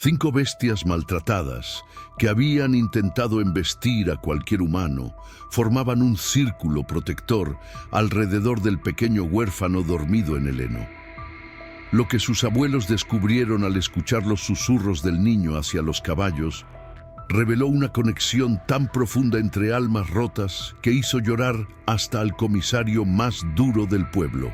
5 bestias maltratadas que habían intentado embestir a cualquier humano formaban un círculo protector alrededor del pequeño huérfano dormido en el heno. Lo que sus abuelos descubrieron al escuchar los susurros del niño hacia los caballos reveló una conexión tan profunda entre almas rotas que hizo llorar hasta al comisario más duro del pueblo.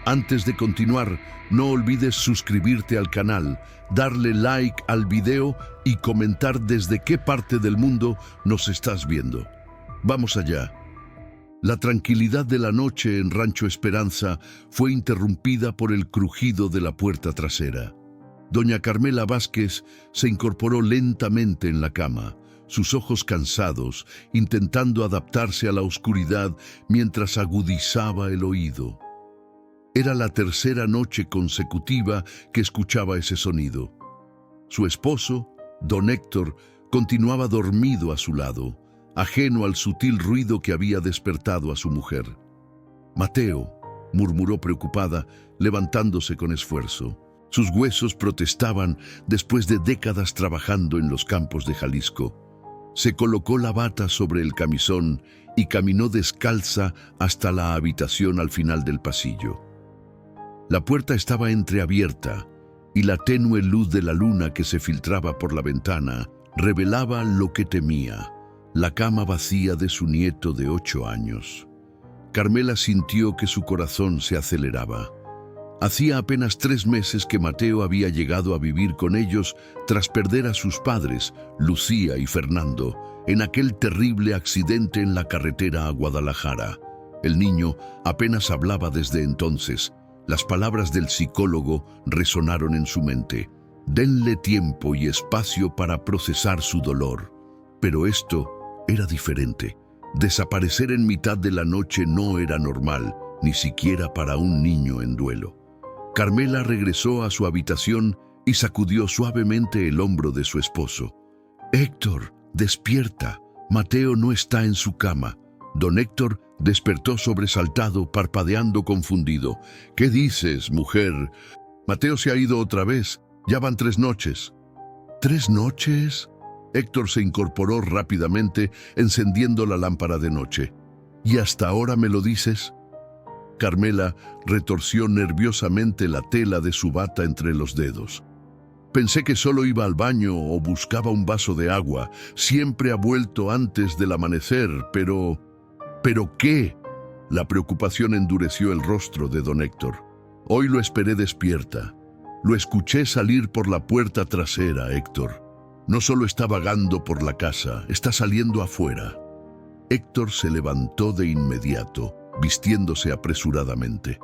Antes de continuar, no olvides suscribirte al canal, darle like al video y comentar desde qué parte del mundo nos estás viendo. Vamos allá. La tranquilidad de la noche en Rancho Esperanza fue interrumpida por el crujido de la puerta trasera. Doña Carmela Vázquez se incorporó lentamente en la cama, sus ojos cansados, intentando adaptarse a la oscuridad mientras agudizaba el oído. Era la tercera noche consecutiva que escuchaba ese sonido. Su esposo, don Héctor, continuaba dormido a su lado, ajeno al sutil ruido que había despertado a su mujer. «Mateo», murmuró preocupada, levantándose con esfuerzo. Sus huesos protestaban después de décadas trabajando en los campos de Jalisco. Se colocó la bata sobre el camisón y caminó descalza hasta la habitación al final del pasillo. La puerta estaba entreabierta y la tenue luz de la luna que se filtraba por la ventana revelaba lo que temía, la cama vacía de su nieto de 8 años. Carmela sintió que su corazón se aceleraba. Hacía apenas 3 meses que Mateo había llegado a vivir con ellos tras perder a sus padres, Lucía y Fernando, en aquel terrible accidente en la carretera a Guadalajara. El niño apenas hablaba desde entonces. Las palabras del psicólogo resonaron en su mente. Denle tiempo y espacio para procesar su dolor. Pero esto era diferente. Desaparecer en mitad de la noche no era normal, ni siquiera para un niño en duelo. Carmela regresó a su habitación y sacudió suavemente el hombro de su esposo. «Héctor, despierta. Mateo no está en su cama». Don Héctor despertó sobresaltado, parpadeando confundido. «¿Qué dices, mujer? Mateo se ha ido otra vez. Ya van 3 noches». «¿3 noches?» Héctor se incorporó rápidamente, encendiendo la lámpara de noche. «¿Y hasta ahora me lo dices?» Carmela retorció nerviosamente la tela de su bata entre los dedos. «Pensé que solo iba al baño o buscaba un vaso de agua. Siempre ha vuelto antes del amanecer, pero... ¿Pero qué?» La preocupación endureció el rostro de don Héctor. «Hoy lo esperé despierta. Lo escuché salir por la puerta trasera, Héctor. No solo está vagando por la casa, está saliendo afuera». Héctor se levantó de inmediato, vistiéndose apresuradamente.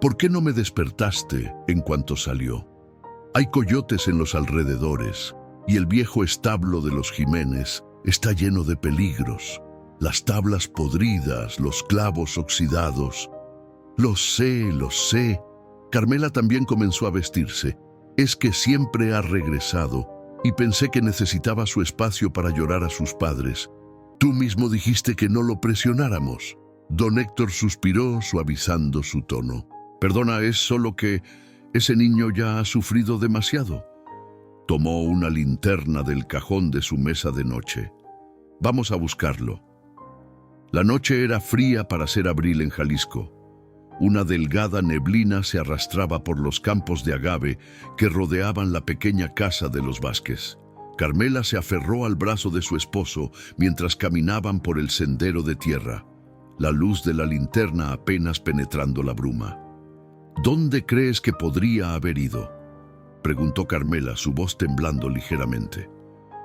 «¿Por qué no me despertaste en cuanto salió? Hay coyotes en los alrededores y el viejo establo de los Jiménez está lleno de peligros. Las tablas podridas, los clavos oxidados». Lo sé. Carmela también comenzó a vestirse. «Es que siempre ha regresado y pensé que necesitaba su espacio para llorar a sus padres. Tú mismo dijiste que no lo presionáramos». Don Héctor suspiró, suavizando su tono. «Perdona, es solo que ese niño ya ha sufrido demasiado». Tomó una linterna del cajón de su mesa de noche. «Vamos a buscarlo». La noche era fría para ser abril en Jalisco. Una delgada neblina se arrastraba por los campos de agave que rodeaban la pequeña casa de los Vázquez. Carmela se aferró al brazo de su esposo mientras caminaban por el sendero de tierra, la luz de la linterna apenas penetrando la bruma. «¿Dónde crees que podría haber ido?», preguntó Carmela, su voz temblando ligeramente.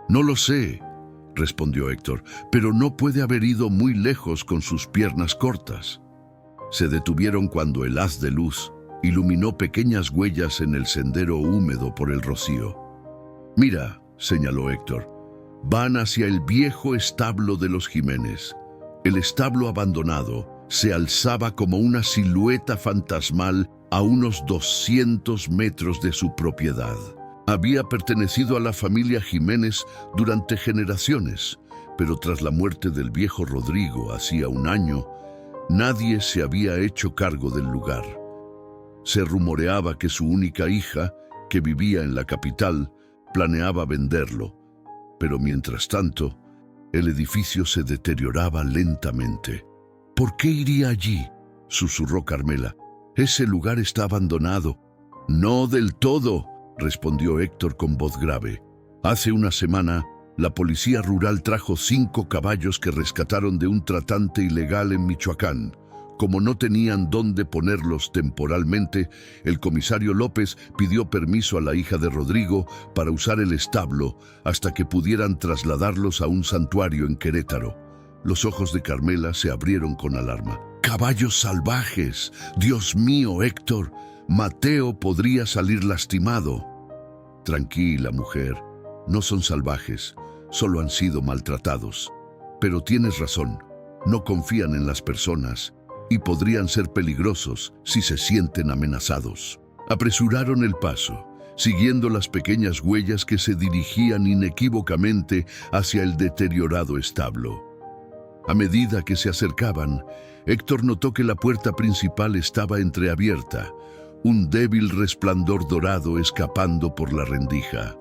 «No lo sé», respondió Héctor, «pero no puede haber ido muy lejos con sus piernas cortas». Se detuvieron cuando el haz de luz iluminó pequeñas huellas en el sendero húmedo por el rocío. «Mira», señaló Héctor, «van hacia el viejo establo de los Jiménez». El establo abandonado se alzaba como una silueta fantasmal a unos 200 metros de su propiedad. Había pertenecido a la familia Jiménez durante generaciones, pero tras la muerte del viejo Rodrigo hacía un año, nadie se había hecho cargo del lugar. Se rumoreaba que su única hija, que vivía en la capital, planeaba venderlo, pero mientras tanto, el edificio se deterioraba lentamente. ¿Por qué iría allí?, susurró Carmela. Ese lugar está abandonado. No del todo, respondió Héctor con voz grave. Hace una semana, la policía rural trajo 5 caballos que rescataron de un tratante ilegal en Michoacán. Como no tenían dónde ponerlos temporalmente, el comisario López pidió permiso a la hija de Rodrigo para usar el establo hasta que pudieran trasladarlos a un santuario en Querétaro. Los ojos de Carmela se abrieron con alarma. ¡Caballos salvajes! ¡Dios mío, Héctor! Mateo podría salir lastimado. Tranquila, mujer. No son salvajes, solo han sido maltratados. Pero tienes razón, no confían en las personas y podrían ser peligrosos si se sienten amenazados. Apresuraron el paso, siguiendo las pequeñas huellas que se dirigían inequívocamente hacia el deteriorado establo. A medida que se acercaban, Héctor notó que la puerta principal estaba entreabierta, un débil resplandor dorado escapando por la rendija.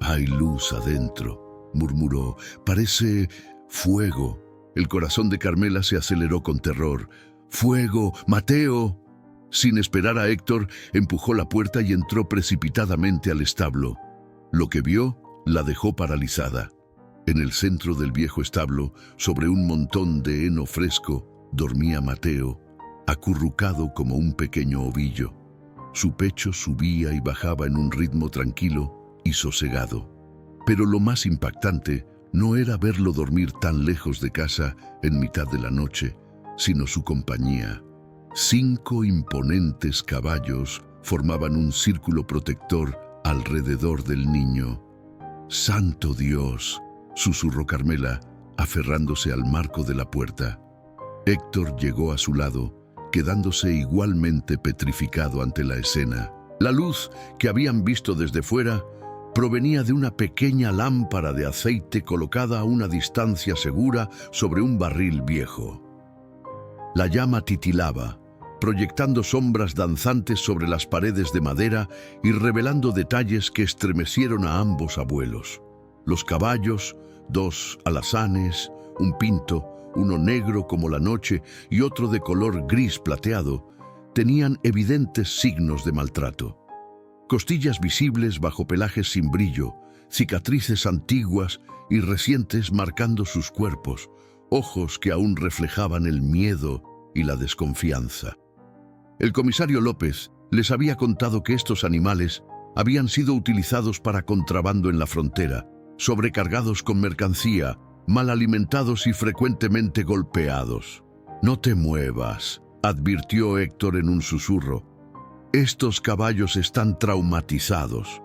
«Hay luz adentro», murmuró. «Parece fuego». El corazón de Carmela se aceleró con terror. «¡Fuego! ¡Mateo!». Sin esperar a Héctor, empujó la puerta y entró precipitadamente al establo. Lo que vio la dejó paralizada. En el centro del viejo establo, sobre un montón de heno fresco, dormía Mateo, acurrucado como un pequeño ovillo. Su pecho subía y bajaba en un ritmo tranquilo y sosegado. Pero lo más impactante no era verlo dormir tan lejos de casa en mitad de la noche, sino su compañía. 5 imponentes caballos formaban un círculo protector alrededor del niño. «¡Santo Dios!», susurró Carmela, aferrándose al marco de la puerta. Héctor llegó a su lado, quedándose igualmente petrificado ante la escena. La luz que habían visto desde fuera provenía de una pequeña lámpara de aceite colocada a una distancia segura sobre un barril viejo. La llama titilaba, proyectando sombras danzantes sobre las paredes de madera y revelando detalles que estremecieron a ambos abuelos. Los caballos, 2 alazanes, un pinto, uno negro como la noche y otro de color gris plateado, tenían evidentes signos de maltrato. Costillas visibles bajo pelajes sin brillo, cicatrices antiguas y recientes marcando sus cuerpos, ojos que aún reflejaban el miedo y la desconfianza. El comisario López les había contado que estos animales habían sido utilizados para contrabando en la frontera, sobrecargados con mercancía, mal alimentados y frecuentemente golpeados. «No te muevas», advirtió Héctor en un susurro. «Estos caballos están traumatizados.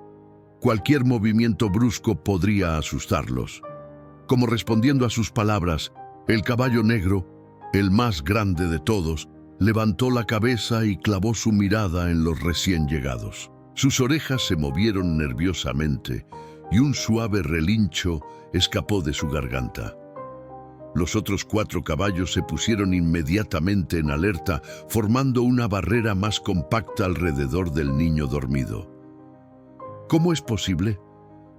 Cualquier movimiento brusco podría asustarlos». Como respondiendo a sus palabras, el caballo negro, el más grande de todos, levantó la cabeza y clavó su mirada en los recién llegados. Sus orejas se movieron nerviosamente y un suave relincho escapó de su garganta. Los otros 4 caballos se pusieron inmediatamente en alerta, formando una barrera más compacta alrededor del niño dormido. «¿Cómo es posible?»,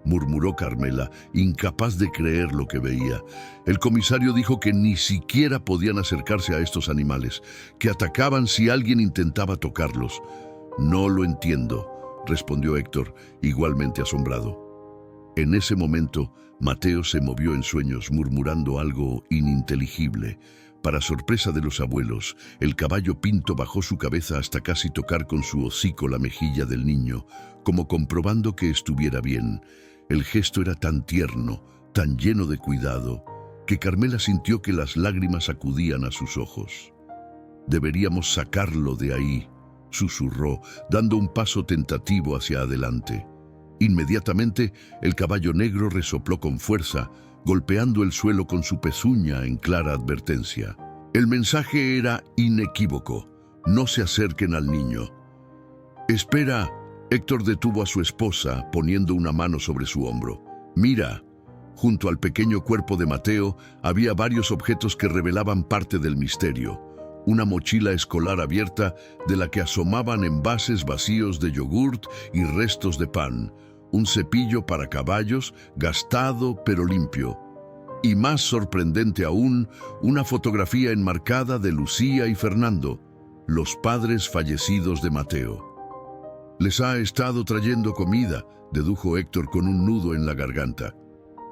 murmuró Carmela, incapaz de creer lo que veía. El comisario dijo que ni siquiera podían acercarse a estos animales, que atacaban si alguien intentaba tocarlos. «No lo entiendo», respondió Héctor, igualmente asombrado. En ese momento, Mateo se movió en sueños, murmurando algo ininteligible. Para sorpresa de los abuelos, el caballo pinto bajó su cabeza hasta casi tocar con su hocico la mejilla del niño, como comprobando que estuviera bien. El gesto era tan tierno, tan lleno de cuidado, que Carmela sintió que las lágrimas acudían a sus ojos. «Deberíamos sacarlo de ahí», susurró, dando un paso tentativo hacia adelante. Inmediatamente, el caballo negro resopló con fuerza, golpeando el suelo con su pezuña en clara advertencia. El mensaje era inequívoco: no se acerquen al niño. «Espera», Héctor detuvo a su esposa, poniendo una mano sobre su hombro. «Mira». Junto al pequeño cuerpo de Mateo había varios objetos que revelaban parte del misterio. Una mochila escolar abierta de la que asomaban envases vacíos de yogurt y restos de pan. un cepillo para caballos, gastado pero limpio. Y más sorprendente aún, una fotografía enmarcada de Lucía y Fernando, los padres fallecidos de Mateo. Les ha estado trayendo comida, dedujo Héctor con un nudo en la garganta.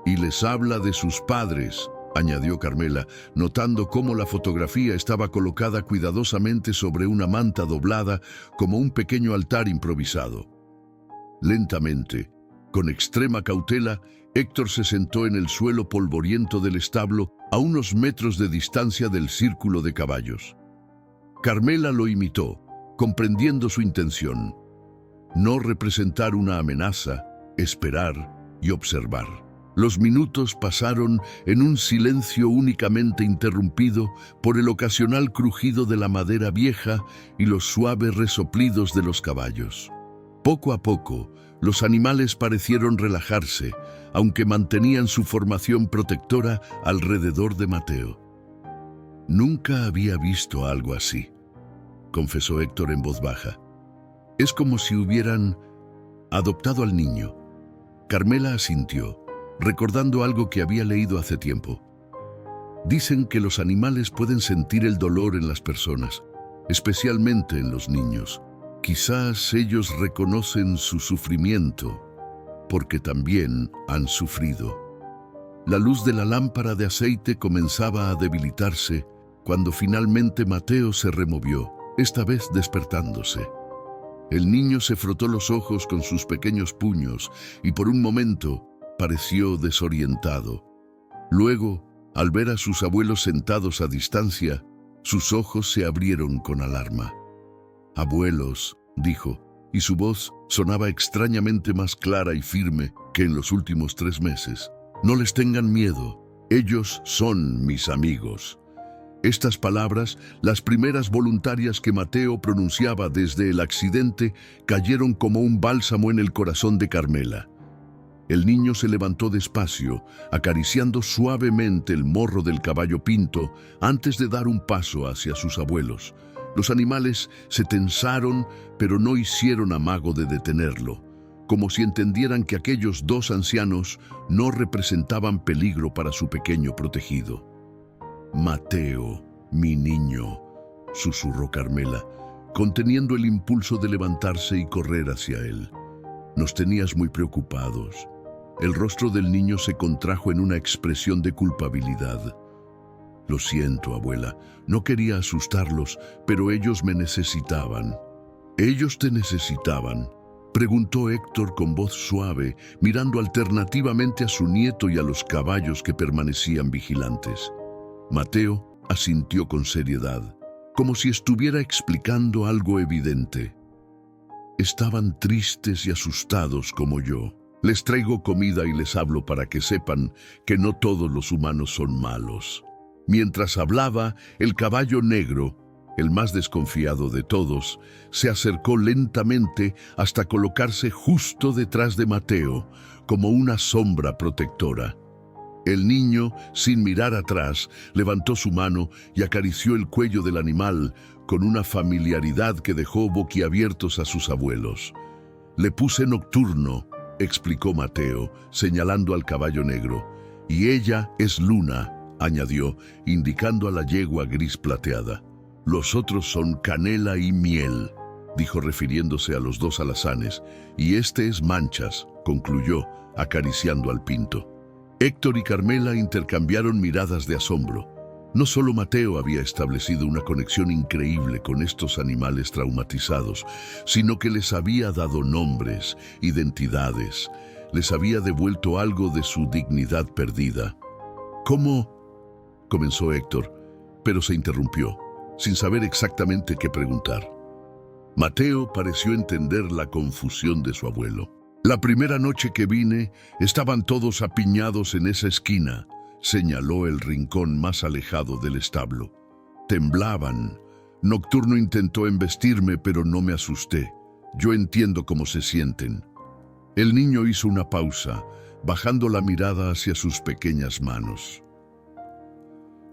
Y les habla de sus padres, añadió Carmela, notando cómo la fotografía estaba colocada cuidadosamente sobre una manta doblada como un pequeño altar improvisado. Lentamente, con extrema cautela, Héctor se sentó en el suelo polvoriento del establo a unos metros de distancia del círculo de caballos. Carmela lo imitó, comprendiendo su intención: no representar una amenaza, esperar y observar. Los minutos pasaron en un silencio únicamente interrumpido por el ocasional crujido de la madera vieja y los suaves resoplidos de los caballos. Poco a poco, los animales parecieron relajarse, aunque mantenían su formación protectora alrededor de Mateo. Nunca había visto algo así, confesó Héctor en voz baja. Es como si hubieran adoptado al niño. Carmela asintió, recordando algo que había leído hace tiempo. Dicen que los animales pueden sentir el dolor en las personas, especialmente en los niños. Quizás ellos reconocen su sufrimiento, porque también han sufrido. La luz de la lámpara de aceite comenzaba a debilitarse cuando finalmente Mateo se removió, esta vez despertándose. El niño se frotó los ojos con sus pequeños puños y por un momento pareció desorientado. Luego, al ver a sus abuelos sentados a distancia, sus ojos se abrieron con alarma. «Abuelos», dijo, y su voz sonaba extrañamente más clara y firme que en los últimos 3 meses. «No les tengan miedo, ellos son mis amigos». Estas palabras, las primeras voluntarias que Mateo pronunciaba desde el accidente, cayeron como un bálsamo en el corazón de Carmela. El niño se levantó despacio, acariciando suavemente el morro del caballo pinto antes de dar un paso hacia sus abuelos. Los animales se tensaron, pero no hicieron amago de detenerlo, como si entendieran que aquellos 2 ancianos no representaban peligro para su pequeño protegido. «Mateo, mi niño», susurró Carmela, conteniendo el impulso de levantarse y correr hacia él. «Nos tenías muy preocupados». El rostro del niño se contrajo en una expresión de culpabilidad. «Lo siento, abuela, no quería asustarlos, pero ellos me necesitaban». «¿Ellos te necesitaban?», preguntó Héctor con voz suave, mirando alternativamente a su nieto y a los caballos que permanecían vigilantes. Mateo asintió con seriedad, como si estuviera explicando algo evidente. «Estaban tristes y asustados como yo. Les traigo comida y les hablo para que sepan que no todos los humanos son malos». Mientras hablaba, el caballo negro, el más desconfiado de todos, se acercó lentamente hasta colocarse justo detrás de Mateo, como una sombra protectora. El niño, sin mirar atrás, levantó su mano y acarició el cuello del animal con una familiaridad que dejó boquiabiertos a sus abuelos. «Le puse Nocturno», explicó Mateo, señalando al caballo negro, «y ella es Luna», añadió, indicando a la yegua gris plateada. «Los otros son Canela y Miel», dijo refiriéndose a los 2 alazanes, «y este es Manchas», concluyó, acariciando al pinto. Héctor y Carmela intercambiaron miradas de asombro. No solo Mateo había establecido una conexión increíble con estos animales traumatizados, sino que les había dado nombres, identidades, les había devuelto algo de su dignidad perdida. «¿Cómo?», comenzó Héctor, pero se interrumpió, sin saber exactamente qué preguntar. Mateo pareció entender la confusión de su abuelo. «La primera noche que vine, estaban todos apiñados en esa esquina», señaló el rincón más alejado del establo. «Temblaban. Nocturno intentó embestirme, pero no me asusté. Yo entiendo cómo se sienten». El niño hizo una pausa, bajando la mirada hacia sus pequeñas manos.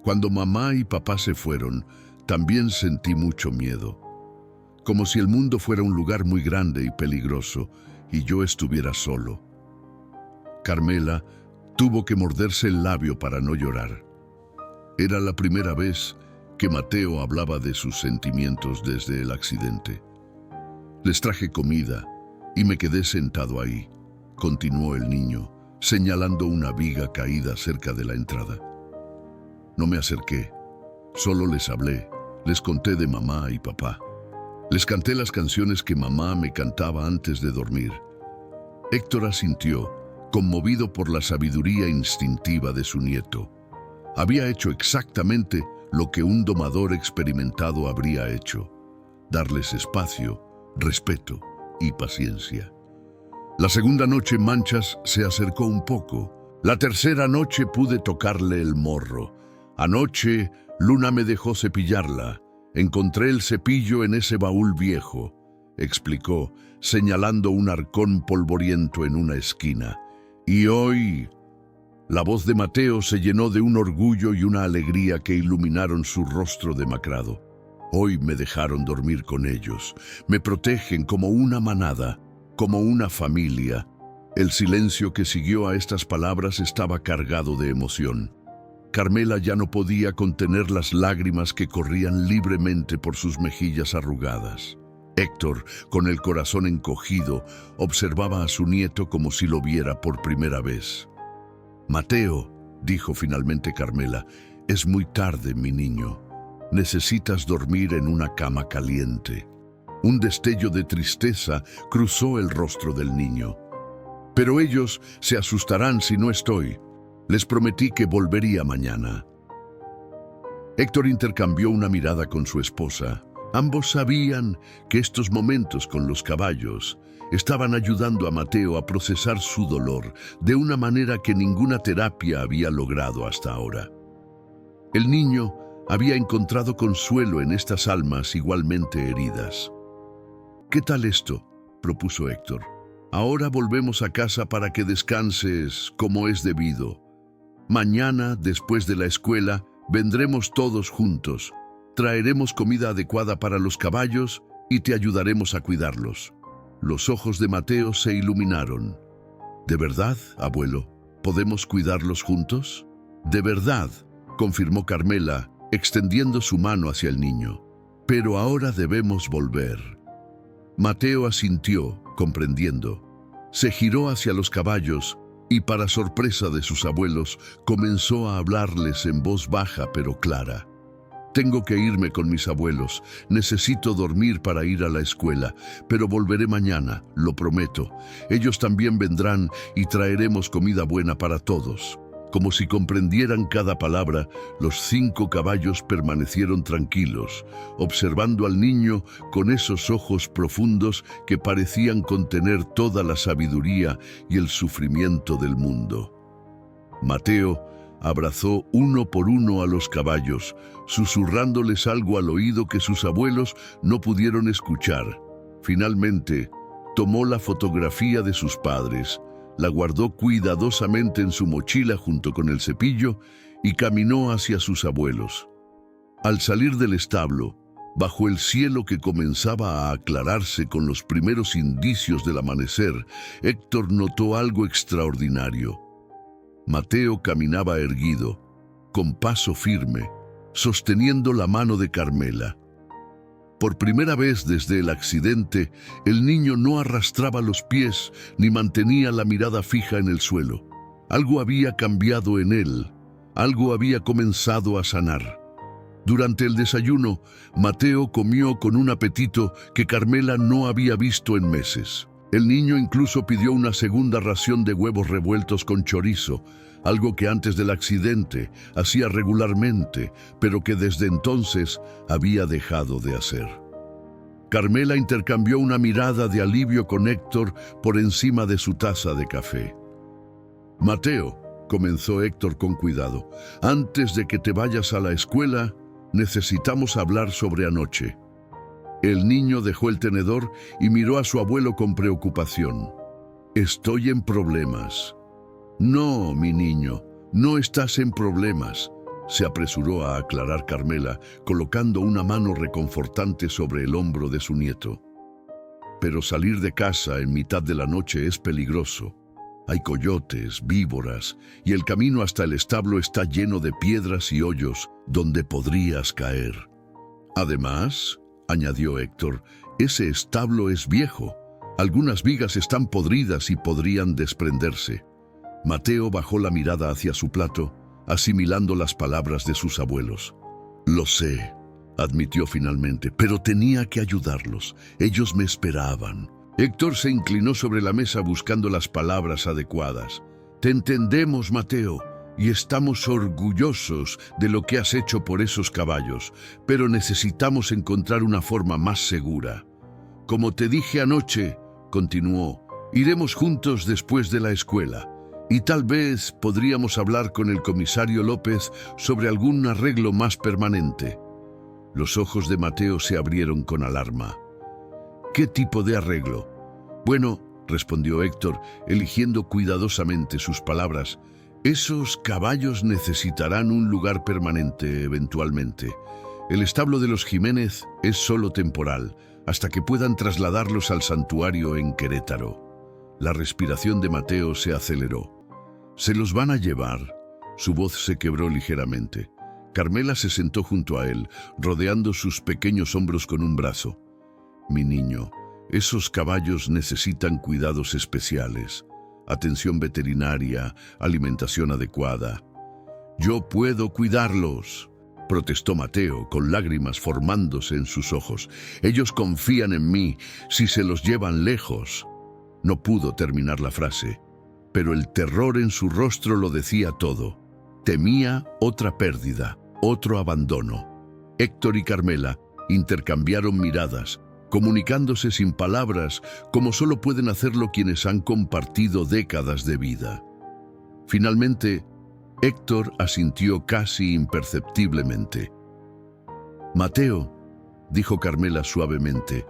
«Cuando mamá y papá se fueron, también sentí mucho miedo. Como si el mundo fuera un lugar muy grande y peligroso, y yo estuviera solo. Carmela tuvo que morderse el labio para no llorar. Era la primera vez que Mateo hablaba de sus sentimientos desde el accidente. Les traje comida y me quedé sentado ahí, continuó el niño, señalando una viga caída cerca de la entrada. No me acerqué, solo les hablé, les conté de mamá y papá. Les canté las canciones que mamá me cantaba antes de dormir. Héctor asintió, conmovido por la sabiduría instintiva de su nieto. Había hecho exactamente lo que un domador experimentado habría hecho: darles espacio, respeto y paciencia. La segunda noche Manchas se acercó un poco. La tercera noche pude tocarle el morro. Anoche Luna me dejó cepillarla. Encontré el cepillo en ese baúl viejo, explicó, señalando un arcón polvoriento en una esquina. Y hoy... La voz de Mateo se llenó de un orgullo y una alegría que iluminaron su rostro demacrado. Hoy me dejaron dormir con ellos. Me protegen como una manada, como una familia. El silencio que siguió a estas palabras estaba cargado de emoción. Carmela ya no podía contener las lágrimas que corrían libremente por sus mejillas arrugadas. Héctor, con el corazón encogido, observaba a su nieto como si lo viera por primera vez. «Mateo», dijo finalmente Carmela, «es muy tarde, mi niño. Necesitas dormir en una cama caliente». Un destello de tristeza cruzó el rostro del niño. «Pero ellos se asustarán si no estoy. Les prometí que volvería mañana». Héctor intercambió una mirada con su esposa. Ambos sabían que estos momentos con los caballos estaban ayudando a Mateo a procesar su dolor de una manera que ninguna terapia había logrado hasta ahora. El niño había encontrado consuelo en estas almas igualmente heridas. «¿Qué tal esto?», propuso Héctor. «Ahora volvemos a casa para que descanses como es debido. Mañana, después de la escuela, vendremos todos juntos. Traeremos comida adecuada para los caballos y te ayudaremos a cuidarlos». Los ojos de Mateo se iluminaron. «¿De verdad, abuelo? ¿Podemos cuidarlos juntos?». «De verdad», confirmó Carmela, extendiendo su mano hacia el niño. «Pero ahora debemos volver». Mateo asintió, comprendiendo. Se giró hacia los caballos y, para sorpresa de sus abuelos, comenzó a hablarles en voz baja pero clara. «Tengo que irme con mis abuelos. Necesito dormir para ir a la escuela, pero volveré mañana, lo prometo. Ellos también vendrán y traeremos comida buena para todos». Como si comprendieran cada palabra, los 5 caballos permanecieron tranquilos, observando al niño con esos ojos profundos que parecían contener toda la sabiduría y el sufrimiento del mundo. Mateo abrazó uno por uno a los caballos, susurrándoles algo al oído que sus abuelos no pudieron escuchar. Finalmente, tomó la fotografía de sus padres, la guardó cuidadosamente en su mochila junto con el cepillo y caminó hacia sus abuelos. Al salir del establo, bajo el cielo que comenzaba a aclararse con los primeros indicios del amanecer, Héctor notó algo extraordinario. Mateo caminaba erguido, con paso firme, sosteniendo la mano de Carmela. Por primera vez desde el accidente, el niño no arrastraba los pies ni mantenía la mirada fija en el suelo. Algo había cambiado en él, algo había comenzado a sanar. Durante el desayuno, Mateo comió con un apetito que Carmela no había visto en meses. El niño incluso pidió una segunda ración de huevos revueltos con chorizo, algo que antes del accidente hacía regularmente, pero que desde entonces había dejado de hacer. Carmela intercambió una mirada de alivio con Héctor por encima de su taza de café. «Mateo», comenzó Héctor con cuidado, «antes de que te vayas a la escuela, necesitamos hablar sobre anoche». El niño dejó el tenedor y miró a su abuelo con preocupación. «Estoy en problemas». «No, mi niño, no estás en problemas», se apresuró a aclarar Carmela, colocando una mano reconfortante sobre el hombro de su nieto. pero salir de casa en mitad de la noche es peligroso. Hay coyotes, víboras, y el camino hasta el establo está lleno de piedras y hoyos donde podrías caer. Además, añadió Héctor, ese establo es viejo. Algunas vigas están podridas y podrían desprenderse. Mateo bajó la mirada hacia su plato, asimilando las palabras de sus abuelos. Lo sé, admitió finalmente, pero tenía que ayudarlos. Ellos me esperaban. Héctor se inclinó sobre la mesa buscando las palabras adecuadas. Te entendemos, Mateo, y estamos orgullosos de lo que has hecho por esos caballos, pero necesitamos encontrar una forma más segura. Como te dije anoche, continuó, iremos juntos después de la escuela, y tal vez podríamos hablar con el comisario López sobre algún arreglo más permanente. Los ojos de Mateo se abrieron con alarma. ¿Qué tipo de arreglo? Bueno, respondió Héctor, eligiendo cuidadosamente sus palabras, esos caballos necesitarán un lugar permanente eventualmente. El establo de los Jiménez es solo temporal, hasta que puedan trasladarlos al santuario en Querétaro. La respiración de Mateo se aceleró. ¿Se los van a llevar? Su voz se quebró ligeramente. Carmela se sentó junto a él, rodeando sus pequeños hombros con un brazo. Mi niño, esos caballos necesitan cuidados especiales, atención veterinaria, alimentación adecuada. Yo puedo cuidarlos, protestó Mateo, con lágrimas formándose en sus ojos. Ellos confían en mí si se los llevan lejos. No pudo terminar la frase, pero el terror en su rostro lo decía todo. Temía otra pérdida, otro abandono. Héctor y Carmela intercambiaron miradas, comunicándose sin palabras, como solo pueden hacerlo quienes han compartido décadas de vida. Finalmente, Héctor asintió casi imperceptiblemente. Mateo, dijo Carmela suavemente,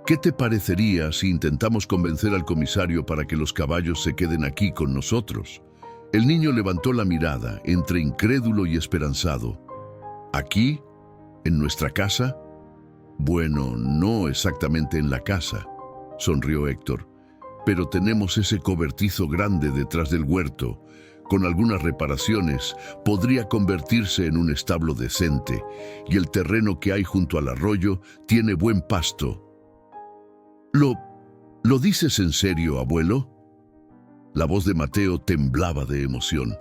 ¿qué te parecería si intentamos convencer al comisario para que los caballos se queden aquí con nosotros? El niño levantó la mirada, entre incrédulo y esperanzado. ¿Aquí? ¿En nuestra casa? Bueno, no exactamente en la casa, sonrió Héctor, pero tenemos ese cobertizo grande detrás del huerto. Con algunas reparaciones, podría convertirse en un establo decente, y el terreno que hay junto al arroyo tiene buen pasto. ¿Lo dices en serio, abuelo? La voz de Mateo temblaba de emoción.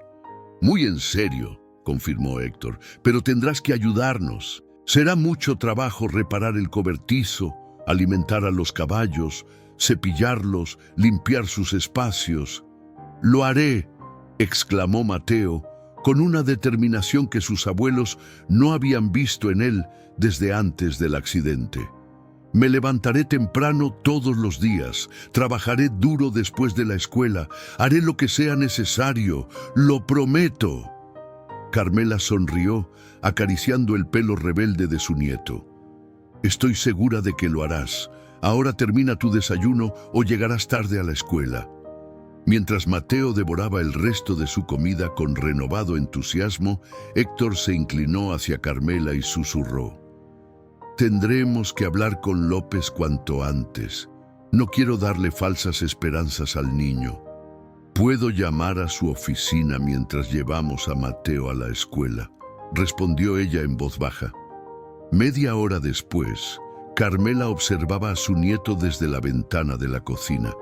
Muy en serio, confirmó Héctor, pero tendrás que ayudarnos. Será mucho trabajo reparar el cobertizo, alimentar a los caballos, cepillarlos, limpiar sus espacios. Lo haré, exclamó Mateo, con una determinación que sus abuelos no habían visto en él desde antes del accidente. Me levantaré temprano todos los días, trabajaré duro después de la escuela, haré lo que sea necesario, lo prometo. Carmela sonrió, acariciando el pelo rebelde de su nieto. Estoy segura de que lo harás. Ahora termina tu desayuno o llegarás tarde a la escuela. Mientras Mateo devoraba el resto de su comida con renovado entusiasmo, Héctor se inclinó hacia Carmela y susurró. Tendremos que hablar con López cuanto antes. No quiero darle falsas esperanzas al niño. ¿Puedo llamar a su oficina mientras llevamos a Mateo a la escuela?, respondió ella en voz baja. Media hora después, Carmela observaba a su nieto desde la ventana de la cocina.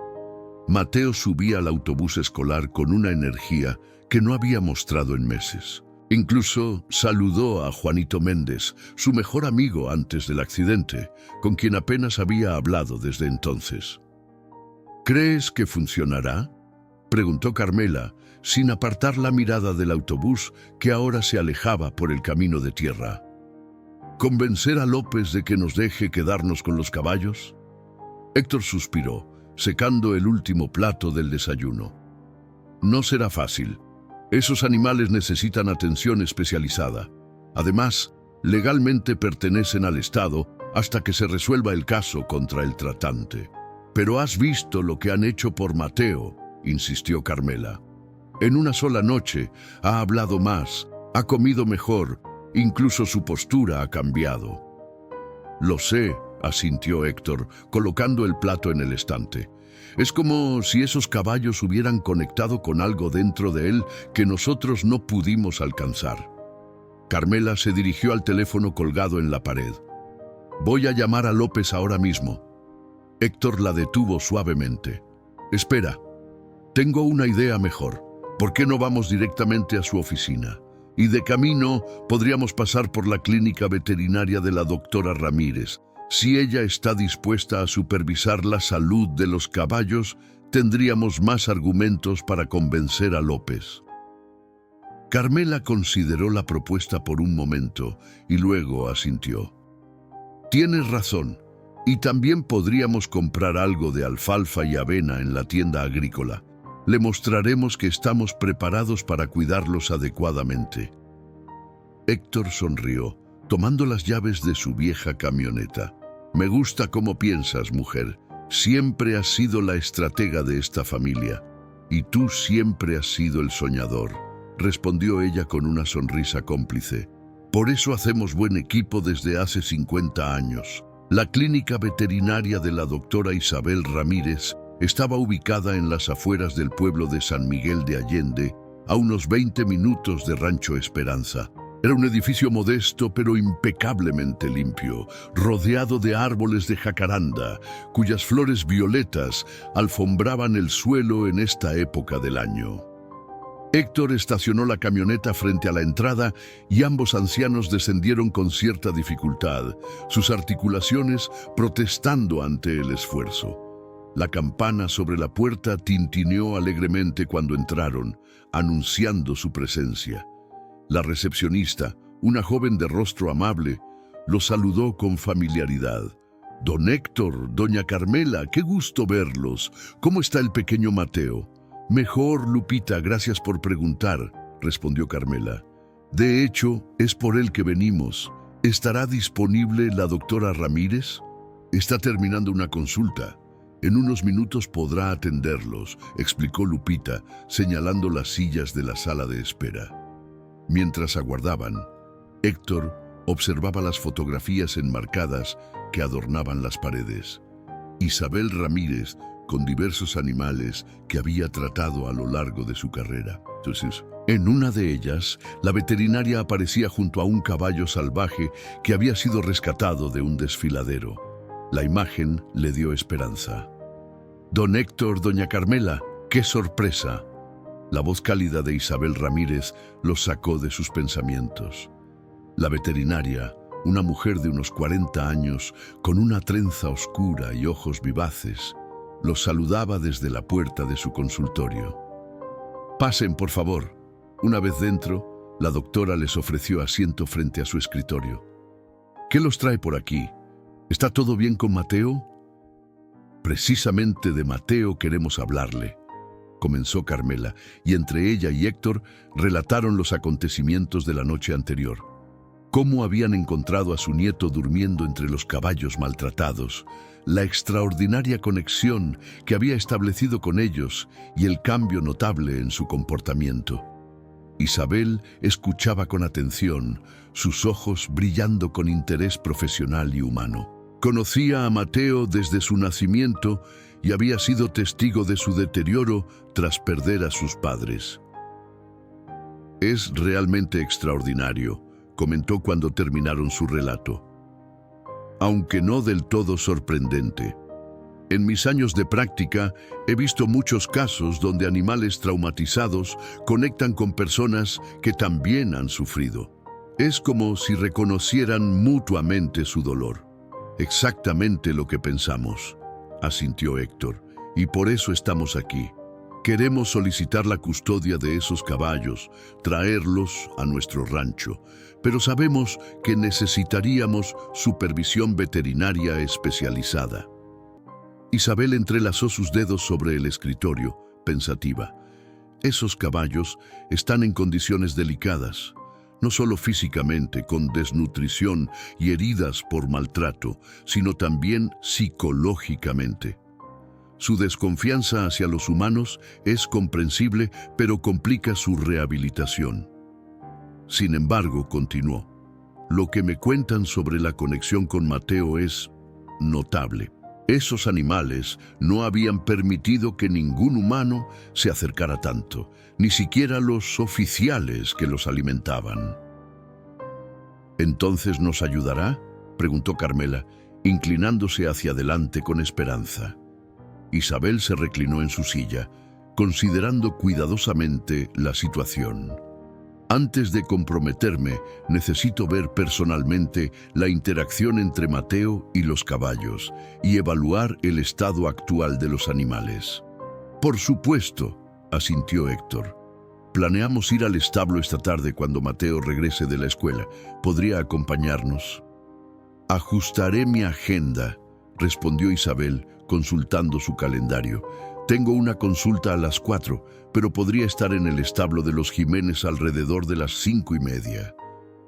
Mateo subía al autobús escolar con una energía que no había mostrado en meses. Incluso saludó a Juanito Méndez, su mejor amigo antes del accidente, con quien apenas había hablado desde entonces. ¿Crees que funcionará?, preguntó Carmela, sin apartar la mirada del autobús que ahora se alejaba por el camino de tierra. ¿Convencer a López de que nos deje quedarnos con los caballos? Héctor suspiró, secando el último plato del desayuno. No será fácil. Esos animales necesitan atención especializada. Además, legalmente pertenecen al Estado hasta que se resuelva el caso contra el tratante. Pero has visto lo que han hecho por Mateo, insistió Carmela. En una sola noche ha hablado más, ha comido mejor, incluso su postura ha cambiado. Lo sé, asintió Héctor, colocando el plato en el estante. Es como si esos caballos hubieran conectado con algo dentro de él que nosotros no pudimos alcanzar. Carmela se dirigió al teléfono colgado en la pared. Voy a llamar a López ahora mismo. Héctor la detuvo suavemente. Espera, tengo una idea mejor. ¿Por qué no vamos directamente a su oficina? Y de camino podríamos pasar por la clínica veterinaria de la doctora Ramírez. Si ella está dispuesta a supervisar la salud de los caballos, tendríamos más argumentos para convencer a López. Carmela consideró la propuesta por un momento y luego asintió. Tienes razón, y también podríamos comprar algo de alfalfa y avena en la tienda agrícola. Le mostraremos que estamos preparados para cuidarlos adecuadamente. Héctor sonrió, tomando las llaves de su vieja camioneta. Me gusta cómo piensas, mujer. Siempre has sido la estratega de esta familia. Y tú siempre has sido el soñador, respondió ella con una sonrisa cómplice. Por eso hacemos buen equipo desde hace 50 años. La clínica veterinaria de la doctora Isabel Ramírez estaba ubicada en las afueras del pueblo de San Miguel de Allende, a unos 20 minutos de Rancho Esperanza. Era un edificio modesto pero impecablemente limpio, rodeado de árboles de jacaranda, cuyas flores violetas alfombraban el suelo en esta época del año. Héctor estacionó la camioneta frente a la entrada y ambos ancianos descendieron con cierta dificultad, sus articulaciones protestando ante el esfuerzo. La campana sobre la puerta tintineó alegremente cuando entraron, anunciando su presencia. La recepcionista, una joven de rostro amable, los saludó con familiaridad. Don Héctor, doña Carmela, qué gusto verlos. ¿Cómo está el pequeño Mateo? Mejor, Lupita, gracias por preguntar, respondió Carmela. De hecho, es por él que venimos. ¿Estará disponible la doctora Ramírez? Está terminando una consulta. En unos minutos podrá atenderlos, explicó Lupita, señalando las sillas de la sala de espera. Mientras aguardaban, Héctor observaba las fotografías enmarcadas que adornaban las paredes. Isabel Ramírez, con diversos animales que había tratado a lo largo de su carrera. Entonces, en una de ellas, la veterinaria aparecía junto a un caballo salvaje que había sido rescatado de un desfiladero. La imagen le dio esperanza. Don Héctor, doña Carmela, ¡qué sorpresa! La voz cálida de Isabel Ramírez los sacó de sus pensamientos. La veterinaria, una mujer de unos 40 años, con una trenza oscura y ojos vivaces, los saludaba desde la puerta de su consultorio. Pasen, por favor. Una vez dentro, la doctora les ofreció asiento frente a su escritorio. ¿Qué los trae por aquí? ¿Está todo bien con Mateo? Precisamente de Mateo queremos hablarle, comenzó Carmela, y entre ella y Héctor relataron los acontecimientos de la noche anterior. Cómo habían encontrado a su nieto durmiendo entre los caballos maltratados, la extraordinaria conexión que había establecido con ellos y el cambio notable en su comportamiento. Isabel escuchaba con atención, sus ojos brillando con interés profesional y humano. Conocía a Mateo desde su nacimiento y había sido testigo de su deterioro tras perder a sus padres. Es realmente extraordinario, comentó cuando terminaron su relato. Aunque no del todo sorprendente. En mis años de práctica he visto muchos casos donde animales traumatizados conectan con personas que también han sufrido. Es como si reconocieran mutuamente su dolor. Exactamente lo que pensamos, asintió Héctor, y por eso estamos aquí. Queremos solicitar la custodia de esos caballos, traerlos a nuestro rancho, pero sabemos que necesitaríamos supervisión veterinaria especializada. Isabel entrelazó sus dedos sobre el escritorio, pensativa. Esos caballos están en condiciones delicadas, no solo físicamente, con desnutrición y heridas por maltrato, sino también psicológicamente. Su desconfianza hacia los humanos es comprensible, pero complica su rehabilitación. Sin embargo, continuó, lo que me cuentan sobre la conexión con Mateo es notable. Esos animales no habían permitido que ningún humano se acercara tanto, ni siquiera los oficiales que los alimentaban. ¿Entonces nos ayudará?, preguntó Carmela, inclinándose hacia adelante con esperanza. Isabel se reclinó en su silla, considerando cuidadosamente la situación. Antes de comprometerme, necesito ver personalmente la interacción entre Mateo y los caballos y evaluar el estado actual de los animales. Por supuesto, asintió Héctor. Planeamos ir al establo esta tarde cuando Mateo regrese de la escuela. ¿Podría acompañarnos? Ajustaré mi agenda, respondió Isabel, consultando su calendario. Tengo una consulta a las 4, pero podría estar en el establo de los Jiménez alrededor de las 5:30.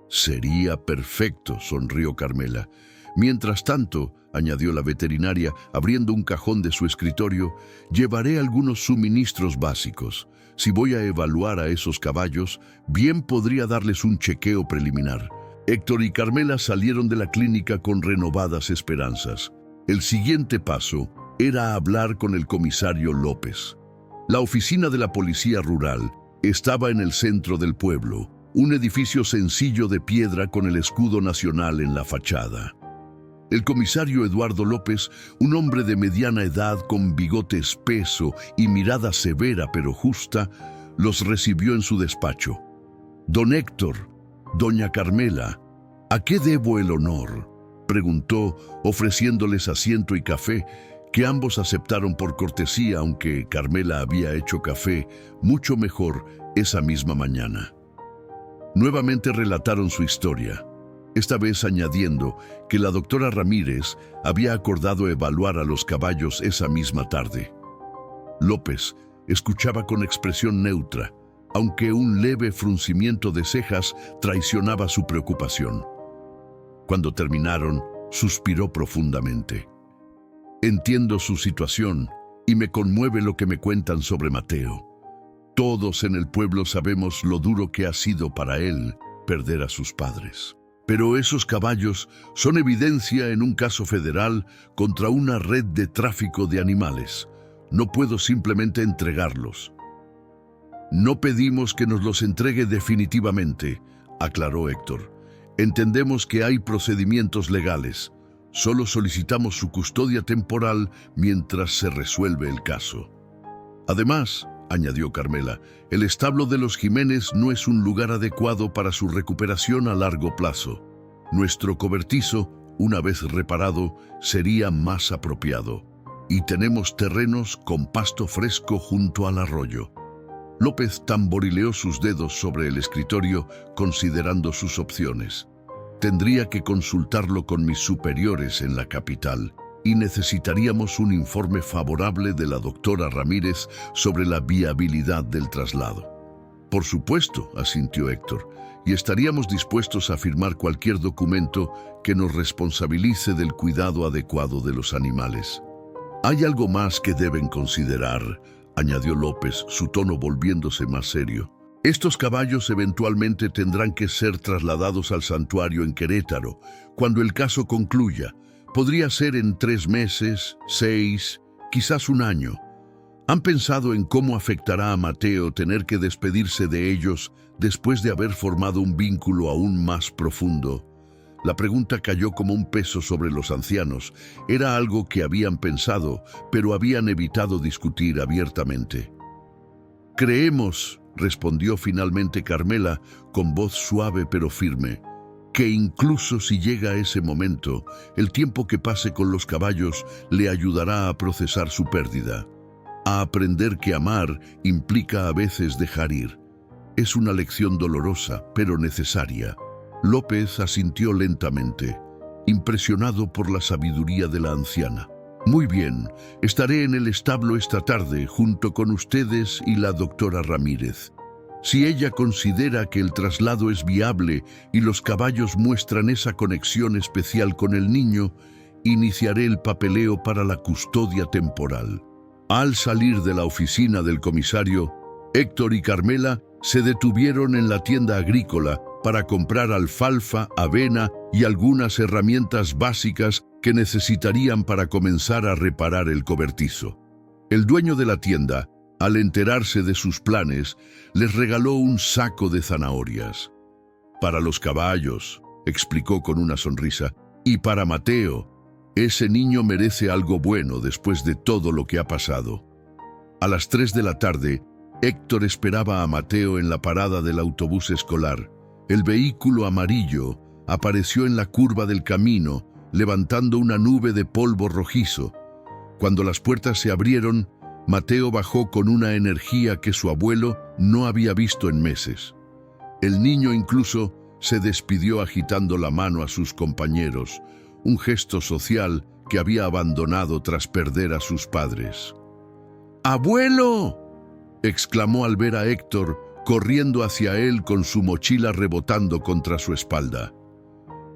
Sería perfecto, sonrió Carmela. Mientras tanto, añadió la veterinaria, abriendo un cajón de su escritorio, llevaré algunos suministros básicos. Si voy a evaluar a esos caballos, bien podría darles un chequeo preliminar. Héctor y Carmela salieron de la clínica con renovadas esperanzas. El siguiente paso era hablar con el comisario López. La oficina de la Policía Rural estaba en el centro del pueblo, un edificio sencillo de piedra con el escudo nacional en la fachada. El comisario Eduardo López, un hombre de mediana edad con bigote espeso y mirada severa pero justa, los recibió en su despacho. «Don Héctor, doña Carmela, ¿a qué debo el honor?», preguntó, ofreciéndoles asiento y café, que ambos aceptaron por cortesía, aunque Carmela había hecho café mucho mejor esa misma mañana. Nuevamente relataron su historia, esta vez añadiendo que la doctora Ramírez había acordado evaluar a los caballos esa misma tarde. López escuchaba con expresión neutra, aunque un leve fruncimiento de cejas traicionaba su preocupación. Cuando terminaron, suspiró profundamente. Entiendo su situación y me conmueve lo que me cuentan sobre Mateo. Todos en el pueblo sabemos lo duro que ha sido para él perder a sus padres. Pero esos caballos son evidencia en un caso federal contra una red de tráfico de animales. No puedo simplemente entregarlos. No pedimos que nos los entregue definitivamente, aclaró Héctor. Entendemos que hay procedimientos legales. Solo solicitamos su custodia temporal mientras se resuelve el caso. Además, añadió Carmela, el establo de los Jiménez no es un lugar adecuado para su recuperación a largo plazo. Nuestro cobertizo, una vez reparado, sería más apropiado. Y tenemos terrenos con pasto fresco junto al arroyo. López tamborileó sus dedos sobre el escritorio, considerando sus opciones. Tendría que consultarlo con mis superiores en la capital y necesitaríamos un informe favorable de la doctora Ramírez sobre la viabilidad del traslado. Por supuesto, asintió Héctor, y estaríamos dispuestos a firmar cualquier documento que nos responsabilice del cuidado adecuado de los animales. Hay algo más que deben considerar, añadió López, su tono volviéndose más serio. Estos caballos eventualmente tendrán que ser trasladados al santuario en Querétaro cuando el caso concluya. Podría ser en 3 meses, 6, quizás 1 año. ¿Han pensado en cómo afectará a Mateo tener que despedirse de ellos después de haber formado un vínculo aún más profundo? La pregunta cayó como un peso sobre los ancianos. Era algo que habían pensado, pero habían evitado discutir abiertamente. Creemos, respondió finalmente Carmela con voz suave pero firme, que incluso si llega ese momento, el tiempo que pase con los caballos le ayudará a procesar su pérdida, a aprender que amar implica a veces dejar ir. Es una lección dolorosa, pero necesaria. López asintió lentamente, impresionado por la sabiduría de la anciana. Muy bien, estaré en el establo esta tarde junto con ustedes y la doctora Ramírez. Si ella considera que el traslado es viable y los caballos muestran esa conexión especial con el niño, iniciaré el papeleo para la custodia temporal. Al salir de la oficina del comisario, Héctor y Carmela se detuvieron en la tienda agrícola para comprar alfalfa, avena y algunas herramientas básicas que necesitarían para comenzar a reparar el cobertizo. El dueño de la tienda, al enterarse de sus planes, les regaló un saco de zanahorias. «Para los caballos», explicó con una sonrisa, «y para Mateo. Ese niño merece algo bueno después de todo lo que ha pasado». A las 3 de la tarde, Héctor esperaba a Mateo en la parada del autobús escolar. El vehículo amarillo apareció en la curva del camino, levantando una nube de polvo rojizo. Cuando las puertas se abrieron, Mateo bajó con una energía que su abuelo no había visto en meses. El niño incluso se despidió agitando la mano a sus compañeros, un gesto social que había abandonado tras perder a sus padres. ¡Abuelo!, exclamó al ver a Héctor corriendo hacia él con su mochila rebotando contra su espalda.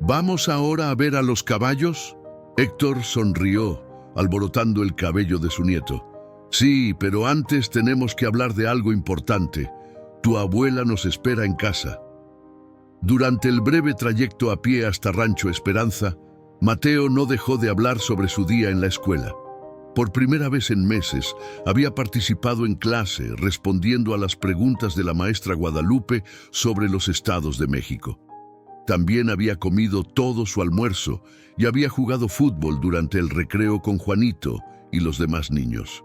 «¿Vamos ahora a ver a los caballos?». Héctor sonrió, alborotando el cabello de su nieto. «Sí, pero antes tenemos que hablar de algo importante. Tu abuela nos espera en casa». Durante el breve trayecto a pie hasta Rancho Esperanza, Mateo no dejó de hablar sobre su día en la escuela. Por primera vez en meses, había participado en clase respondiendo a las preguntas de la maestra Guadalupe sobre los estados de México. También había comido todo su almuerzo y había jugado fútbol durante el recreo con Juanito y los demás niños.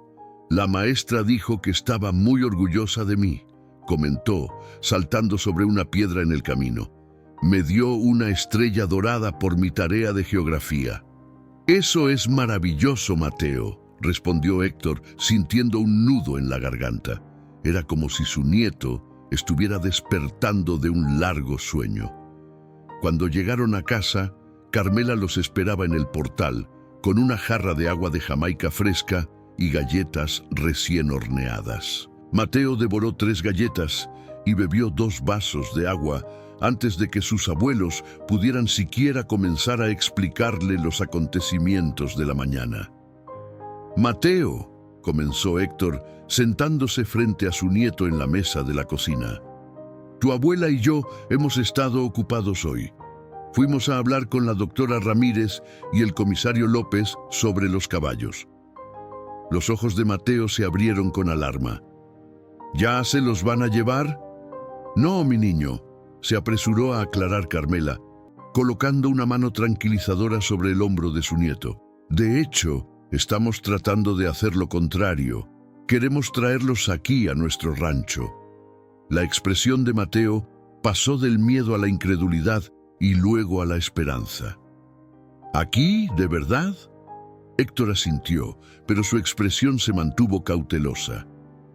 «La maestra dijo que estaba muy orgullosa de mí», comentó, saltando sobre una piedra en el camino. «Me dio una estrella dorada por mi tarea de geografía». «Eso es maravilloso, Mateo», respondió Héctor, sintiendo un nudo en la garganta. Era como si su nieto estuviera despertando de un largo sueño. Cuando llegaron a casa, Carmela los esperaba en el portal, con una jarra de agua de Jamaica fresca y galletas recién horneadas. Mateo devoró 3 galletas y bebió 2 vasos de agua antes de que sus abuelos pudieran siquiera comenzar a explicarle los acontecimientos de la mañana. «Mateo», comenzó Héctor, sentándose frente a su nieto en la mesa de la cocina. «Tu abuela y yo hemos estado ocupados hoy. Fuimos a hablar con la doctora Ramírez y el comisario López sobre los caballos». Los ojos de Mateo se abrieron con alarma. «¿Ya se los van a llevar?». «No, mi niño», se apresuró a aclarar Carmela, colocando una mano tranquilizadora sobre el hombro de su nieto. «De hecho, estamos tratando de hacer lo contrario. Queremos traerlos aquí a nuestro rancho». La expresión de Mateo pasó del miedo a la incredulidad y luego a la esperanza. «¿Aquí, de verdad?». Héctor asintió, pero su expresión se mantuvo cautelosa.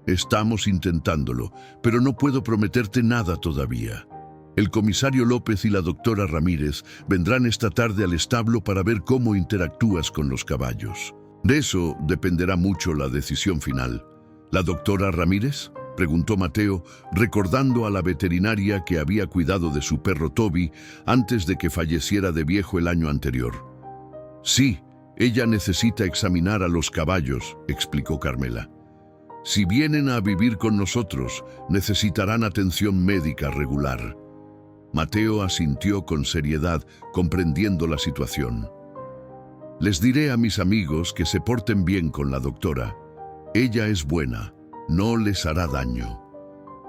«Estamos intentándolo, pero no puedo prometerte nada todavía. El comisario López y la doctora Ramírez vendrán esta tarde al establo para ver cómo interactúas con los caballos. De eso dependerá mucho la decisión final». «¿La doctora Ramírez?», preguntó Mateo, recordando a la veterinaria que había cuidado de su perro Toby antes de que falleciera de viejo el año anterior. «Sí, ella necesita examinar a los caballos», explicó Carmela. «Si vienen a vivir con nosotros, necesitarán atención médica regular». Mateo asintió con seriedad, comprendiendo la situación. «Les diré a mis amigos que se porten bien con la doctora. Ella es buena, no les hará daño».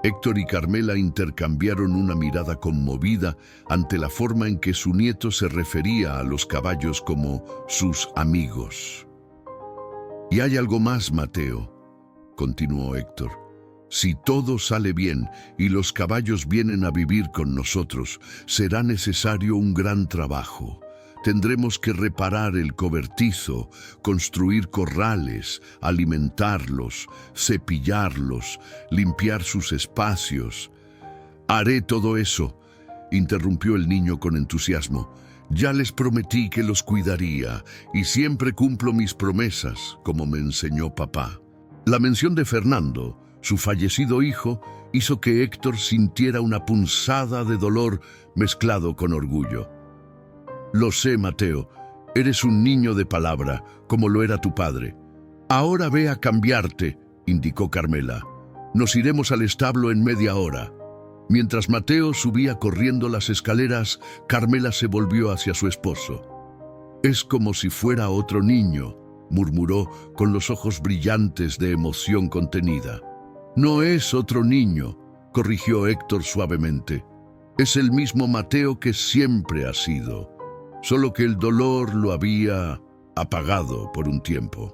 Héctor y Carmela intercambiaron una mirada conmovida ante la forma en que su nieto se refería a los caballos como sus amigos. «Y hay algo más, Mateo», continuó Héctor. «Si todo sale bien y los caballos vienen a vivir con nosotros, será necesario un gran trabajo. Tendremos que reparar el cobertizo, construir corrales, alimentarlos, cepillarlos, limpiar sus espacios». «Haré todo eso», interrumpió el niño con entusiasmo. «Ya les prometí que los cuidaría y siempre cumplo mis promesas, como me enseñó papá». La mención de Fernando, su fallecido hijo, hizo que Héctor sintiera una punzada de dolor mezclado con orgullo. «Lo sé, Mateo, eres un niño de palabra, como lo era tu padre. Ahora ve a cambiarte», indicó Carmela. «Nos iremos al establo en media hora». Mientras Mateo subía corriendo las escaleras, Carmela se volvió hacia su esposo. Es como si fuera otro niño, murmuró con los ojos brillantes de emoción contenida. No es otro niño, corrigió Héctor suavemente. Es el mismo Mateo que siempre ha sido, solo que el dolor lo había apagado por un tiempo.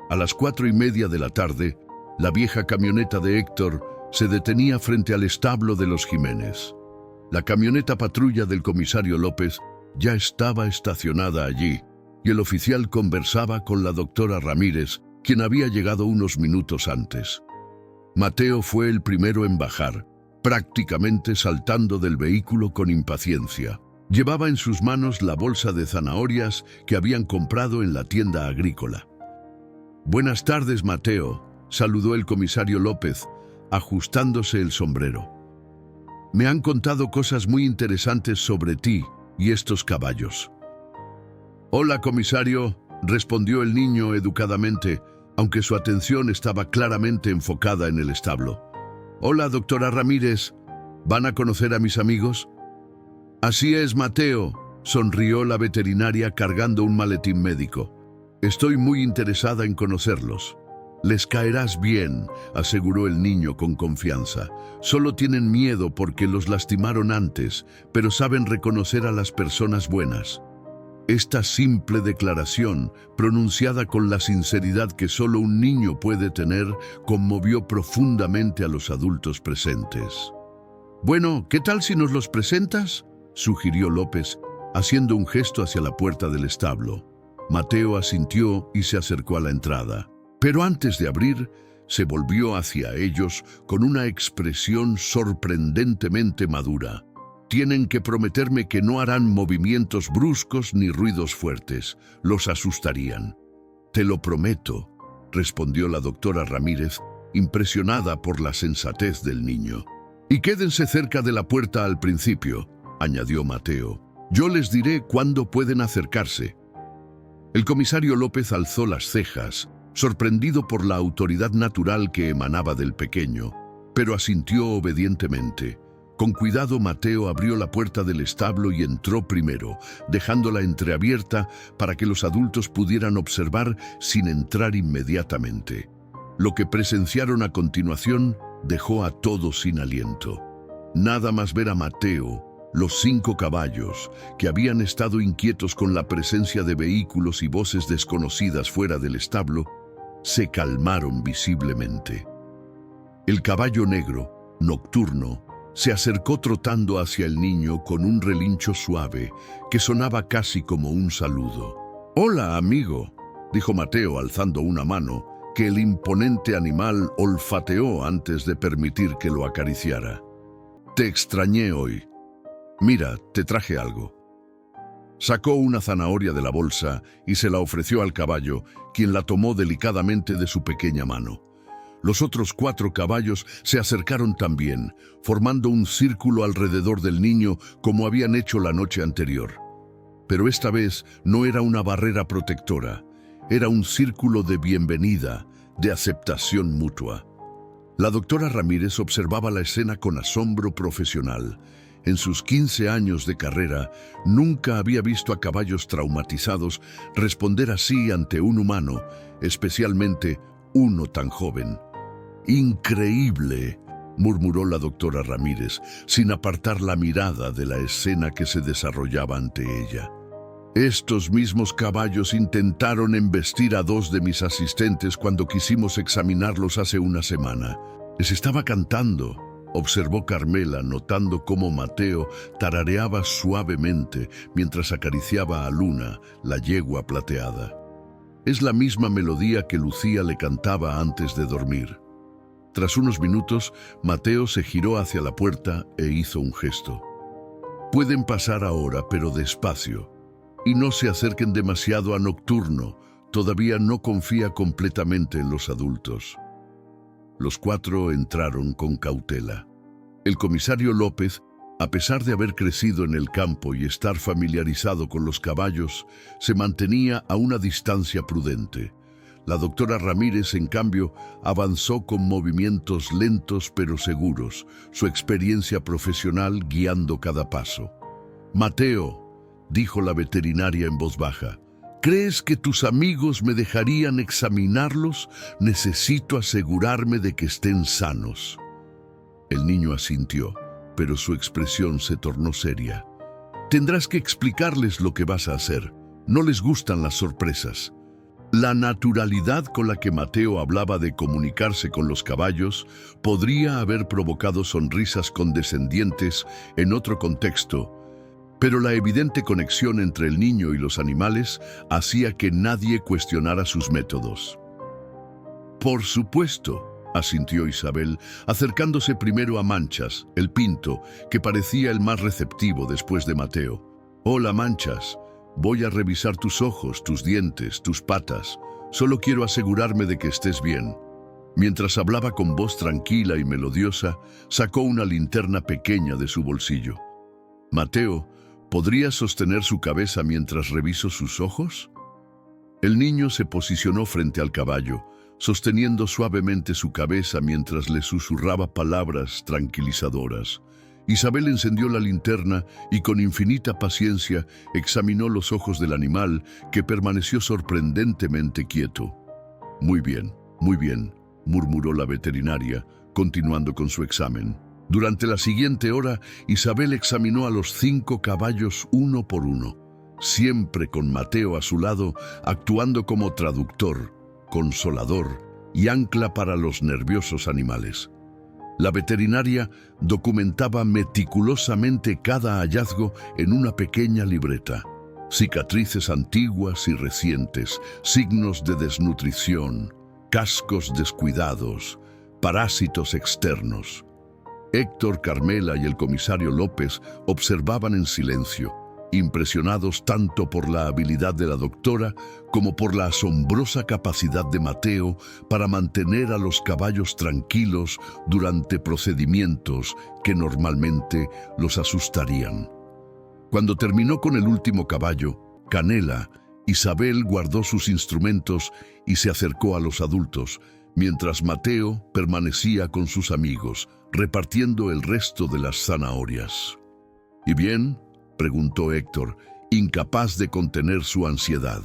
A las 4:30 de la tarde, la vieja camioneta de Héctor se detenía frente al establo de los Jiménez. La camioneta patrulla del comisario López ya estaba estacionada allí y el oficial conversaba con la doctora Ramírez, quien había llegado unos minutos antes. Mateo fue el primero en bajar, prácticamente saltando del vehículo con impaciencia. Llevaba en sus manos la bolsa de zanahorias que habían comprado en la tienda agrícola. «Buenas tardes, Mateo», saludó el comisario López, ajustándose el sombrero. «Me han contado cosas muy interesantes sobre ti y estos caballos». «Hola, comisario», respondió el niño educadamente, aunque su atención estaba claramente enfocada en el establo. «Hola, doctora Ramírez. ¿Van a conocer a mis amigos?» «Así es, Mateo», sonrió la veterinaria cargando un maletín médico. «Estoy muy interesada en conocerlos». «Les caerás bien», aseguró el niño con confianza. «Solo tienen miedo porque los lastimaron antes, pero saben reconocer a las personas buenas». Esta simple declaración, pronunciada con la sinceridad que solo un niño puede tener, conmovió profundamente a los adultos presentes. «Bueno, ¿qué tal si nos los presentas?», sugirió López, haciendo un gesto hacia la puerta del establo. Mateo asintió y se acercó a la entrada. Pero antes de abrir, se volvió hacia ellos con una expresión sorprendentemente madura. «Tienen que prometerme que no harán movimientos bruscos ni ruidos fuertes. Los asustarían». «Te lo prometo», respondió la doctora Ramírez, impresionada por la sensatez del niño. «Y quédense cerca de la puerta al principio», añadió Mateo. «Yo les diré cuándo pueden acercarse». El comisario López alzó las cejas, sorprendido por la autoridad natural que emanaba del pequeño, pero asintió obedientemente. Con cuidado, Mateo abrió la puerta del establo y entró primero, dejándola entreabierta para que los adultos pudieran observar sin entrar inmediatamente. Lo que presenciaron a continuación dejó a todos sin aliento. Nada más ver a Mateo, los 5 caballos, que habían estado inquietos con la presencia de vehículos y voces desconocidas fuera del establo, se calmaron visiblemente. El caballo negro, Nocturno, se acercó trotando hacia el niño con un relincho suave que sonaba casi como un saludo. «Hola, amigo», dijo Mateo alzando una mano, que el imponente animal olfateó antes de permitir que lo acariciara. «Te extrañé hoy. Mira, te traje algo». Sacó una zanahoria de la bolsa y se la ofreció al caballo, quien la tomó delicadamente de su pequeña mano. Los otros 4 caballos se acercaron también, formando un círculo alrededor del niño como habían hecho la noche anterior. Pero esta vez no era una barrera protectora, era un círculo de bienvenida, de aceptación mutua. La doctora Ramírez observaba la escena con asombro profesional. En sus 15 años de carrera, nunca había visto a caballos traumatizados responder así ante un humano, especialmente uno tan joven. «Increíble», murmuró la doctora Ramírez, sin apartar la mirada de la escena que se desarrollaba ante ella. «Estos mismos caballos intentaron embestir a 2 de mis asistentes cuando quisimos examinarlos hace una semana. Les estaba cantando», observó Carmela, notando cómo Mateo tarareaba suavemente mientras acariciaba a Luna, la yegua plateada. Es la misma melodía que Lucía le cantaba antes de dormir. Tras unos minutos, Mateo se giró hacia la puerta e hizo un gesto. «Pueden pasar ahora, pero despacio. Y no se acerquen demasiado a Nocturno. Todavía no confía completamente en los adultos». Los 4 entraron con cautela. El comisario López, a pesar de haber crecido en el campo y estar familiarizado con los caballos, se mantenía a una distancia prudente. La doctora Ramírez, en cambio, avanzó con movimientos lentos pero seguros, su experiencia profesional guiando cada paso. «Mateo», dijo la veterinaria en voz baja, ¿Crees que tus amigos me dejarían examinarlos? Necesito asegurarme de que estén sanos. El niño asintió, pero su expresión se tornó seria. Tendrás que explicarles lo que vas a hacer. No les gustan las sorpresas. La naturalidad con la que Mateo hablaba de comunicarse con los caballos podría haber provocado sonrisas condescendientes en otro contexto, pero la evidente conexión entre el niño y los animales hacía que nadie cuestionara sus métodos. Por supuesto, asintió Isabel, acercándose primero a Manchas, el pinto, que parecía el más receptivo después de Mateo. Hola, Manchas. Voy a revisar tus ojos, tus dientes, tus patas. Solo quiero asegurarme de que estés bien. Mientras hablaba con voz tranquila y melodiosa, sacó una linterna pequeña de su bolsillo. Mateo, ¿podrías sostener su cabeza mientras reviso sus ojos? El niño se posicionó frente al caballo, sosteniendo suavemente su cabeza mientras le susurraba palabras tranquilizadoras. Isabel encendió la linterna y con infinita paciencia examinó los ojos del animal, que permaneció sorprendentemente quieto. Muy bien, murmuró la veterinaria, continuando con su examen. Durante la siguiente hora, Isabel examinó a los 5 caballos uno por uno, siempre con Mateo a su lado, actuando como traductor, consolador y ancla para los nerviosos animales. La veterinaria documentaba meticulosamente cada hallazgo en una pequeña libreta. Cicatrices antiguas y recientes, signos de desnutrición, cascos descuidados, parásitos externos. Héctor, Carmela y el comisario López observaban en silencio, impresionados tanto por la habilidad de la doctora como por la asombrosa capacidad de Mateo para mantener a los caballos tranquilos durante procedimientos que normalmente los asustarían. Cuando terminó con el último caballo, Canela, Isabel guardó sus instrumentos y se acercó a los adultos, mientras Mateo permanecía con sus amigos, repartiendo el resto de las zanahorias. ¿Y bien?, preguntó Héctor, incapaz de contener su ansiedad.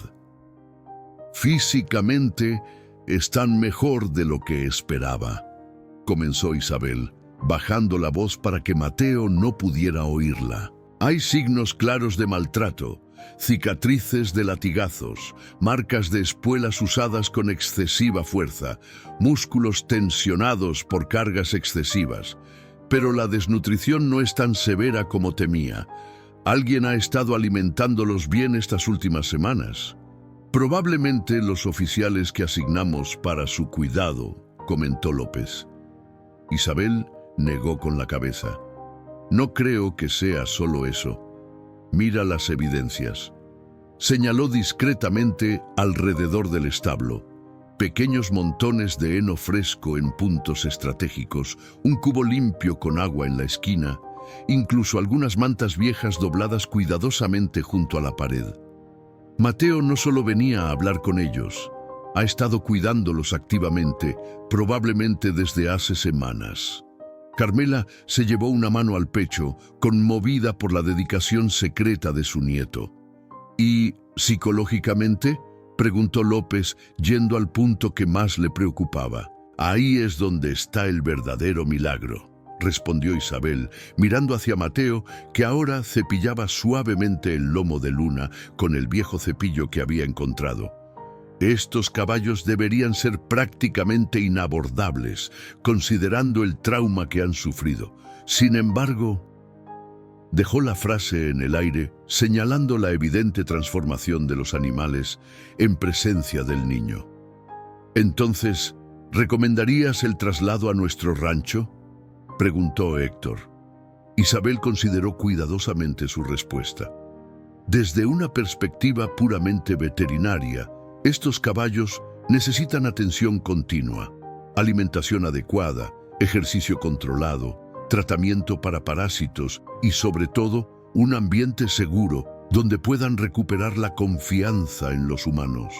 Físicamente están mejor de lo que esperaba, comenzó Isabel, bajando la voz para que Mateo no pudiera oírla. Hay signos claros de maltrato, cicatrices de latigazos, marcas de espuelas usadas con excesiva fuerza, músculos tensionados por cargas excesivas. Pero la desnutrición no es tan severa como temía. Alguien ha estado alimentándolos bien estas últimas semanas. Probablemente los oficiales que asignamos para su cuidado, comentó López. Isabel negó con la cabeza. No creo que sea solo eso. Mira las evidencias. Señaló discretamente alrededor del establo. Pequeños montones de heno fresco en puntos estratégicos, un cubo limpio con agua en la esquina, incluso algunas mantas viejas dobladas cuidadosamente junto a la pared. Mateo no solo venía a hablar con ellos, ha estado cuidándolos activamente, probablemente desde hace semanas. Carmela se llevó una mano al pecho, conmovida por la dedicación secreta de su nieto. ¿Y psicológicamente?, preguntó López, yendo al punto que más le preocupaba. Ahí es donde está el verdadero milagro, respondió Isabel, mirando hacia Mateo, que ahora cepillaba suavemente el lomo de Luna con el viejo cepillo que había encontrado. Estos caballos deberían ser prácticamente inabordables, considerando el trauma que han sufrido. Sin embargo, dejó la frase en el aire, señalando la evidente transformación de los animales en presencia del niño. Entonces, ¿recomendarías el traslado a nuestro rancho?, preguntó Héctor. Isabel consideró cuidadosamente su respuesta. Desde una perspectiva puramente veterinaria, estos caballos necesitan atención continua, alimentación adecuada, ejercicio controlado, tratamiento para parásitos y, sobre todo, un ambiente seguro donde puedan recuperar la confianza en los humanos.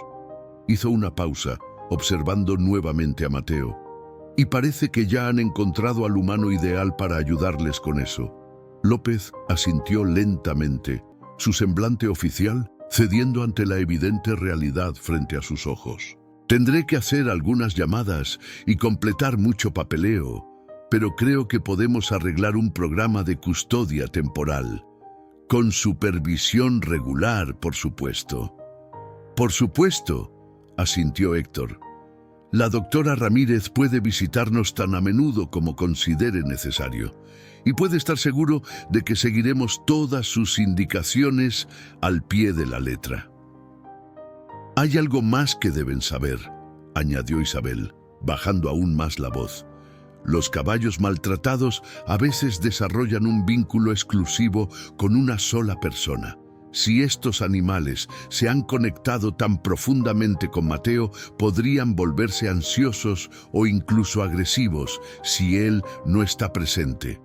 Hizo una pausa, observando nuevamente a Mateo. Y parece que ya han encontrado al humano ideal para ayudarles con eso. López asintió lentamente. Su semblante oficial cediendo ante la evidente realidad frente a sus ojos. Tendré que hacer algunas llamadas y completar mucho papeleo, pero creo que podemos arreglar un programa de custodia temporal, con supervisión regular, por supuesto. Por supuesto, asintió Héctor. La doctora Ramírez puede visitarnos tan a menudo como considere necesario, y puede estar seguro de que seguiremos todas sus indicaciones al pie de la letra. Hay algo más que deben saber, añadió Isabel, bajando aún más la voz. Los caballos maltratados a veces desarrollan un vínculo exclusivo con una sola persona. Si estos animales se han conectado tan profundamente con Mateo, podrían volverse ansiosos o incluso agresivos si él no está presente.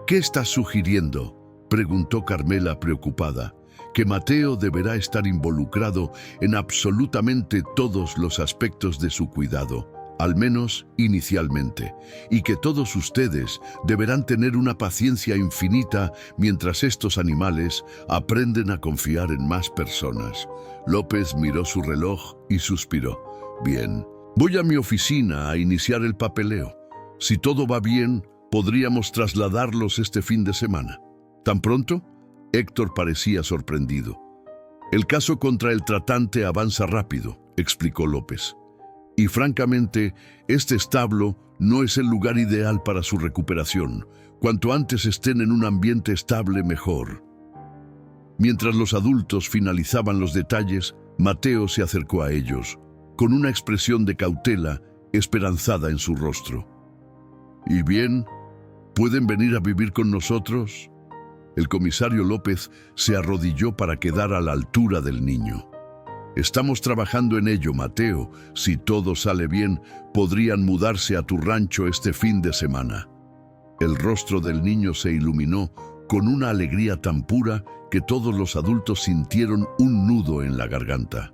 ¿Qué estás sugiriendo?, preguntó Carmela preocupada. Que Mateo deberá estar involucrado en absolutamente todos los aspectos de su cuidado, al menos inicialmente, y que todos ustedes deberán tener una paciencia infinita mientras estos animales aprenden a confiar en más personas. López miró su reloj y suspiró. Bien, voy a mi oficina a iniciar el papeleo. Si todo va bien, podríamos trasladarlos este fin de semana. ¿Tan pronto? Héctor parecía sorprendido. El caso contra el tratante avanza rápido, explicó López. Y francamente, este establo no es el lugar ideal para su recuperación. Cuanto antes estén en un ambiente estable, mejor. Mientras los adultos finalizaban los detalles, Mateo se acercó a ellos, con una expresión de cautela esperanzada en su rostro. ¿Y bien? ¿Pueden venir a vivir con nosotros? El comisario López se arrodilló para quedar a la altura del niño. Estamos trabajando en ello, Mateo. Si todo sale bien, podrían mudarse a tu rancho este fin de semana. El rostro del niño se iluminó con una alegría tan pura que todos los adultos sintieron un nudo en la garganta.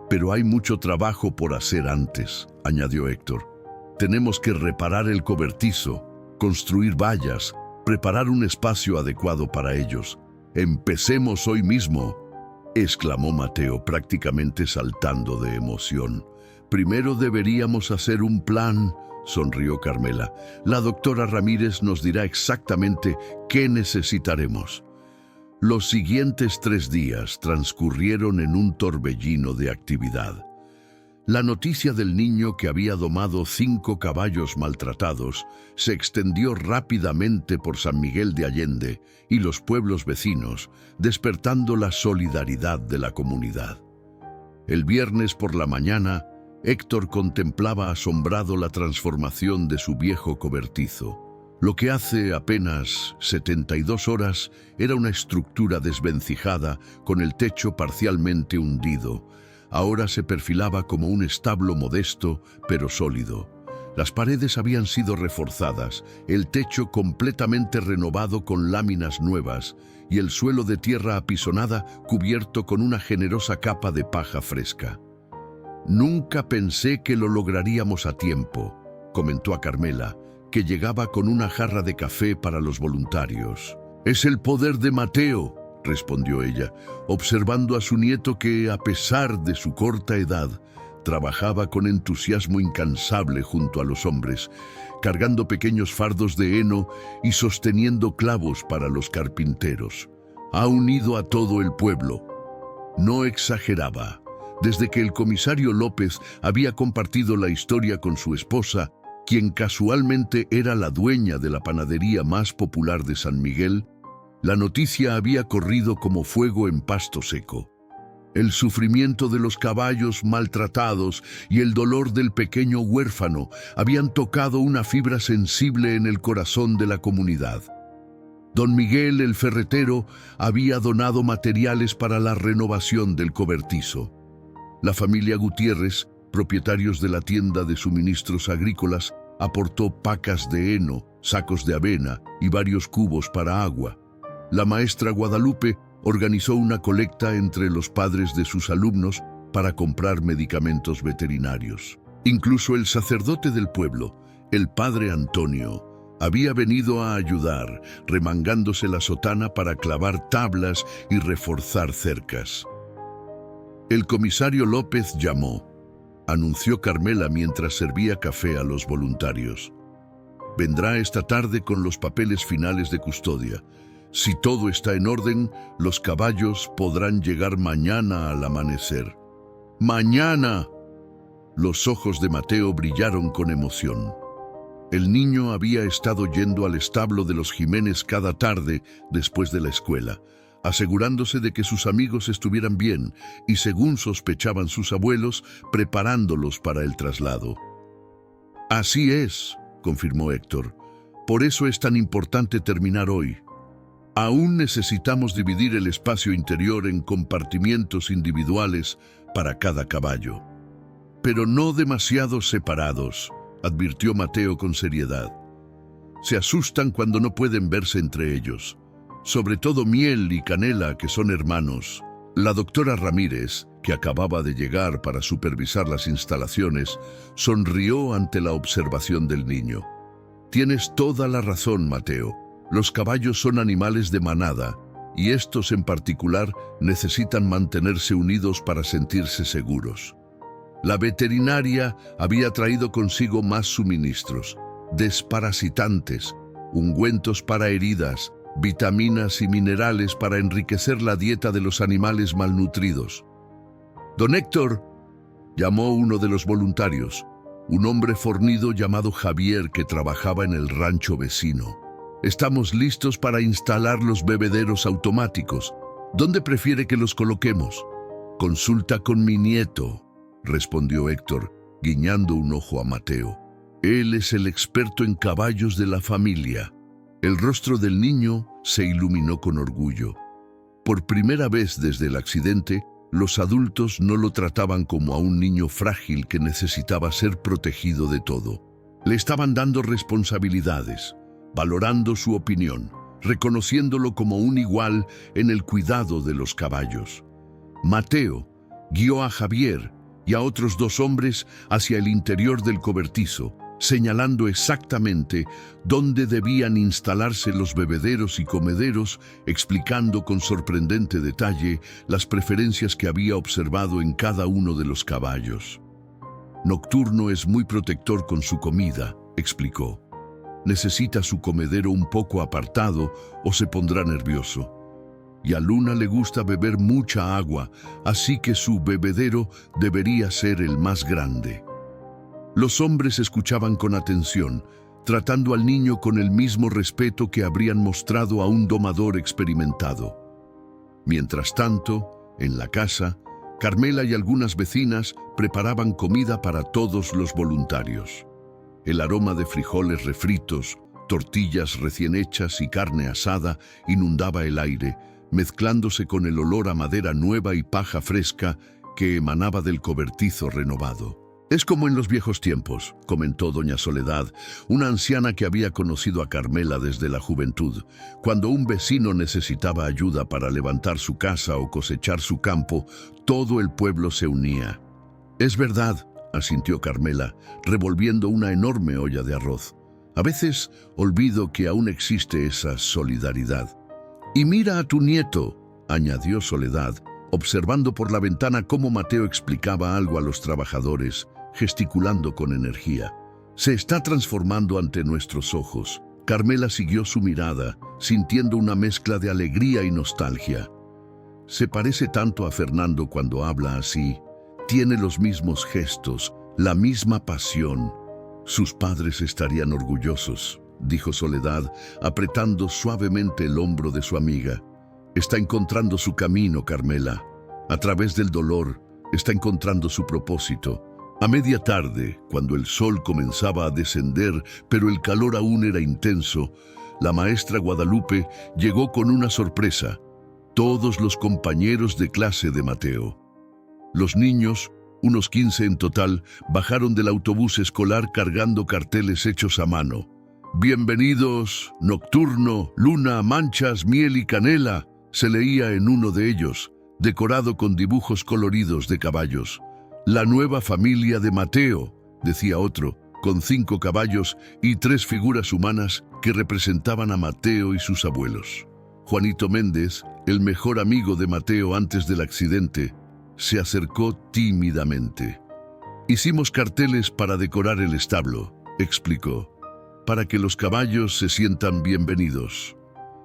Pero hay mucho trabajo por hacer antes, añadió Héctor. Tenemos que reparar el cobertizo, construir vallas, preparar un espacio adecuado para ellos. Empecemos hoy mismo, exclamó Mateo, prácticamente saltando de emoción. Primero deberíamos hacer un plan, sonrió Carmela. La doctora Ramírez nos dirá exactamente qué necesitaremos. Los siguientes 3 días transcurrieron en un torbellino de actividad. La noticia del niño que había domado 5 caballos maltratados se extendió rápidamente por San Miguel de Allende y los pueblos vecinos, despertando la solidaridad de la comunidad. El viernes por la mañana, Héctor contemplaba asombrado la transformación de su viejo cobertizo. Lo que hace apenas 72 horas era una estructura desvencijada con el techo parcialmente hundido. Ahora se perfilaba como un establo modesto, pero sólido. Las paredes habían sido reforzadas, el techo completamente renovado con láminas nuevas y el suelo de tierra apisonada cubierto con una generosa capa de paja fresca. Nunca pensé que lo lograríamos a tiempo, comentó a Carmela, que llegaba con una jarra de café para los voluntarios. Es el poder de Mateo, respondió ella, observando a su nieto que, a pesar de su corta edad, trabajaba con entusiasmo incansable junto a los hombres, cargando pequeños fardos de heno y sosteniendo clavos para los carpinteros. Ha unido a todo el pueblo. No exageraba. Desde que el comisario López había compartido la historia con su esposa, quien casualmente era la dueña de la panadería más popular de San Miguel, la noticia había corrido como fuego en pasto seco. El sufrimiento de los caballos maltratados y el dolor del pequeño huérfano habían tocado una fibra sensible en el corazón de la comunidad. Don Miguel, el ferretero, había donado materiales para la renovación del cobertizo. La familia Gutiérrez, propietarios de la tienda de suministros agrícolas, aportó pacas de heno, sacos de avena y varios cubos para agua. La maestra Guadalupe organizó una colecta entre los padres de sus alumnos para comprar medicamentos veterinarios. Incluso el sacerdote del pueblo, el padre Antonio, había venido a ayudar, remangándose la sotana para clavar tablas y reforzar cercas. El comisario López llamó, anunció Carmela mientras servía café a los voluntarios. Vendrá esta tarde con los papeles finales de custodia. Si todo está en orden, los caballos podrán llegar mañana al amanecer. ¡Mañana! Los ojos de Mateo brillaron con emoción. El niño había estado yendo al establo de los Jiménez cada tarde después de la escuela, asegurándose de que sus amigos estuvieran bien y, según sospechaban sus abuelos, preparándolos para el traslado. Así es, confirmó Héctor. Por eso es tan importante terminar hoy. Aún necesitamos dividir el espacio interior en compartimientos individuales para cada caballo. Pero no demasiado separados, advirtió Mateo con seriedad. Se asustan cuando no pueden verse entre ellos. Sobre todo Miel y Canela, que son hermanos. La doctora Ramírez, que acababa de llegar para supervisar las instalaciones, sonrió ante la observación del niño. Tienes toda la razón, Mateo. Los caballos son animales de manada, y estos en particular necesitan mantenerse unidos para sentirse seguros. La veterinaria había traído consigo más suministros, desparasitantes, ungüentos para heridas, vitaminas y minerales para enriquecer la dieta de los animales malnutridos. «Don Héctor», llamó uno de los voluntarios, un hombre fornido llamado Javier que trabajaba en el rancho vecino. «Estamos listos para instalar los bebederos automáticos. ¿Dónde prefiere que los coloquemos?» «Consulta con mi nieto», respondió Héctor, guiñando un ojo a Mateo. «Él es el experto en caballos de la familia». El rostro del niño se iluminó con orgullo. Por primera vez desde el accidente, los adultos no lo trataban como a un niño frágil que necesitaba ser protegido de todo. Le estaban dando responsabilidades, valorando su opinión, reconociéndolo como un igual en el cuidado de los caballos. Mateo guió a Javier y a otros 2 hombres hacia el interior del cobertizo, señalando exactamente dónde debían instalarse los bebederos y comederos, explicando con sorprendente detalle las preferencias que había observado en cada uno de los caballos. «Nocturno es muy protector con su comida», explicó. «Necesita su comedero un poco apartado o se pondrá nervioso. Y a Luna le gusta beber mucha agua, así que su bebedero debería ser el más grande». Los hombres escuchaban con atención, tratando al niño con el mismo respeto que habrían mostrado a un domador experimentado. Mientras tanto, en la casa, Carmela y algunas vecinas preparaban comida para todos los voluntarios. El aroma de frijoles refritos, tortillas recién hechas y carne asada inundaba el aire, mezclándose con el olor a madera nueva y paja fresca que emanaba del cobertizo renovado. «Es como en los viejos tiempos», comentó doña Soledad, una anciana que había conocido a Carmela desde la juventud. «Cuando un vecino necesitaba ayuda para levantar su casa o cosechar su campo, todo el pueblo se unía». «Es verdad», asintió Carmela, revolviendo una enorme olla de arroz. «A veces olvido que aún existe esa solidaridad». «Y mira a tu nieto», añadió Soledad, observando por la ventana cómo Mateo explicaba algo a los trabajadores, gesticulando con energía. «Se está transformando ante nuestros ojos». Carmela siguió su mirada, sintiendo una mezcla de alegría y nostalgia. «Se parece tanto a Fernando cuando habla así. Tiene los mismos gestos, la misma pasión. Sus padres estarían orgullosos», dijo Soledad, apretando suavemente el hombro de su amiga. «Está encontrando su camino, Carmela. A través del dolor, está encontrando su propósito». A media tarde, cuando el sol comenzaba a descender, pero el calor aún era intenso, la maestra Guadalupe llegó con una sorpresa: todos los compañeros de clase de Mateo. Los niños, unos 15 en total, bajaron del autobús escolar cargando carteles hechos a mano. «Bienvenidos, Nocturno, Luna, Manchas, Miel y Canela», se leía en uno de ellos, decorado con dibujos coloridos de caballos. «La nueva familia de Mateo», decía otro, con 5 caballos y 3 figuras humanas que representaban a Mateo y sus abuelos. Juanito Méndez, el mejor amigo de Mateo antes del accidente, se acercó tímidamente. «Hicimos carteles para decorar el establo», explicó, «para que los caballos se sientan bienvenidos».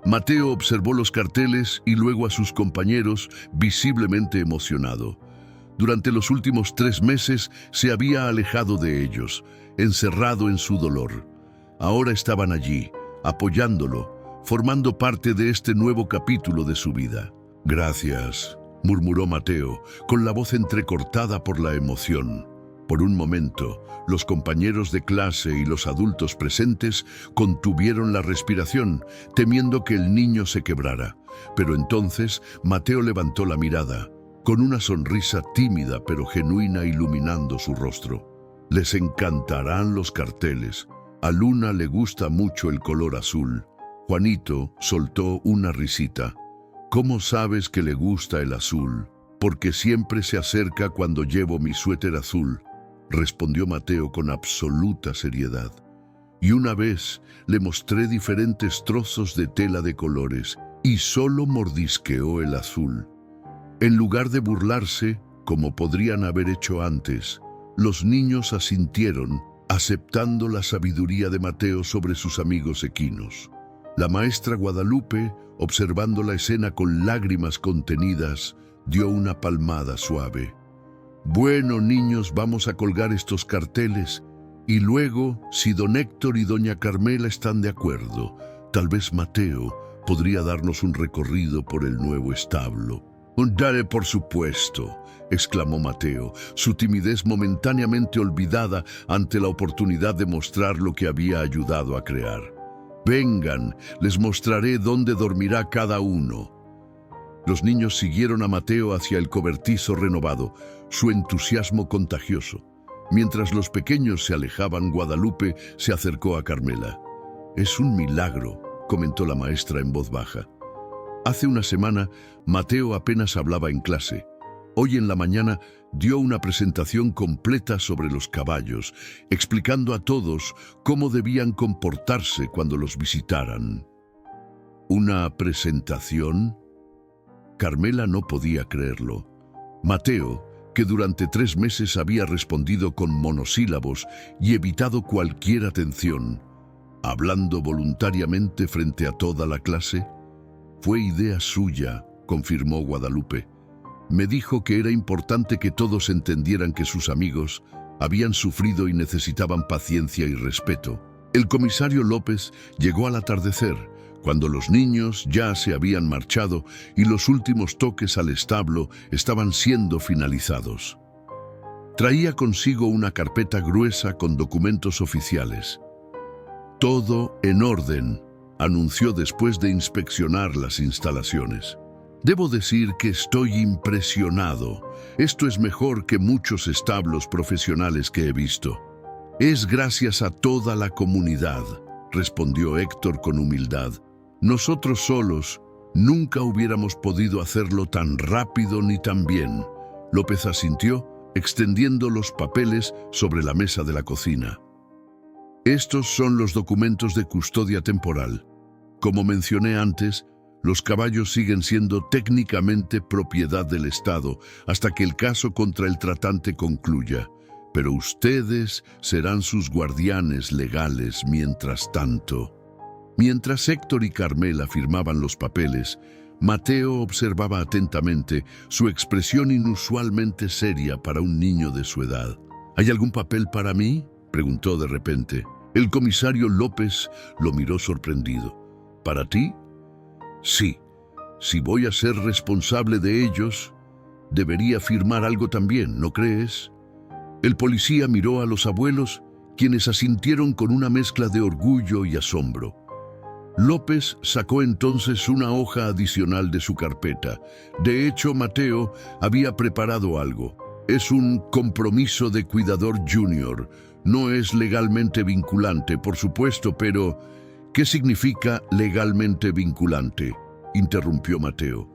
Mateo observó los carteles y luego a sus compañeros, visiblemente emocionado. Durante los últimos 3 meses se había alejado de ellos, encerrado en su dolor. Ahora estaban allí, apoyándolo, formando parte de este nuevo capítulo de su vida. «Gracias», murmuró Mateo, con la voz entrecortada por la emoción. Por un momento, los compañeros de clase y los adultos presentes contuvieron la respiración, temiendo que el niño se quebrara. Pero entonces Mateo levantó la mirada, con una sonrisa tímida pero genuina iluminando su rostro. «Les encantarán los carteles. A Luna le gusta mucho el color azul». Juanito soltó una risita. «¿Cómo sabes que le gusta el azul?» «Porque siempre se acerca cuando llevo mi suéter azul», respondió Mateo con absoluta seriedad. «Y una vez le mostré diferentes trozos de tela de colores y solo mordisqueó el azul». En lugar de burlarse, como podrían haber hecho antes, los niños asintieron, aceptando la sabiduría de Mateo sobre sus amigos equinos. La maestra Guadalupe, observando la escena con lágrimas contenidas, dio una palmada suave. «Bueno, niños, vamos a colgar estos carteles y luego, si don Héctor y doña Carmela están de acuerdo, tal vez Mateo podría darnos un recorrido por el nuevo establo». «Dale, por supuesto», exclamó Mateo, su timidez momentáneamente olvidada ante la oportunidad de mostrar lo que había ayudado a crear. «Vengan, les mostraré dónde dormirá cada uno». Los niños siguieron a Mateo hacia el cobertizo renovado, su entusiasmo contagioso. Mientras los pequeños se alejaban, Guadalupe se acercó a Carmela. «Es un milagro», comentó la maestra en voz baja. Hace una semana, Mateo apenas hablaba en clase. Hoy en la mañana dio una presentación completa sobre los caballos, explicando a todos cómo debían comportarse cuando los visitaran. ¿Una presentación? Carmela no podía creerlo. Mateo, que durante 3 meses había respondido con monosílabos y evitado cualquier atención, hablando voluntariamente frente a toda la clase. «Fue idea suya», confirmó Guadalupe. «Me dijo que era importante que todos entendieran que sus amigos habían sufrido y necesitaban paciencia y respeto». El comisario López llegó al atardecer, cuando los niños ya se habían marchado y los últimos toques al establo estaban siendo finalizados. Traía consigo una carpeta gruesa con documentos oficiales. «Todo en orden», anunció después de inspeccionar las instalaciones. «Debo decir que estoy impresionado. Esto es mejor que muchos establos profesionales que he visto». «Es gracias a toda la comunidad», respondió Héctor con humildad. «Nosotros solos nunca hubiéramos podido hacerlo tan rápido ni tan bien». López asintió, extendiendo los papeles sobre la mesa de la cocina. «Estos son los documentos de custodia temporal. Como mencioné antes, los caballos siguen siendo técnicamente propiedad del Estado hasta que el caso contra el tratante concluya, pero ustedes serán sus guardianes legales mientras tanto». Mientras Héctor y Carmela firmaban los papeles, Mateo observaba atentamente su expresión inusualmente seria para un niño de su edad. «¿Hay algún papel para mí?», preguntó de repente. El comisario López lo miró sorprendido. «¿Para ti?». «Sí. Si voy a ser responsable de ellos, debería firmar algo también, ¿no crees?». El policía miró a los abuelos, quienes asintieron con una mezcla de orgullo y asombro. López sacó entonces una hoja adicional de su carpeta. De hecho, Mateo había preparado algo. Es un compromiso de cuidador junior. No es legalmente vinculante, por supuesto, pero ¿qué significa legalmente vinculante?, interrumpió Mateo.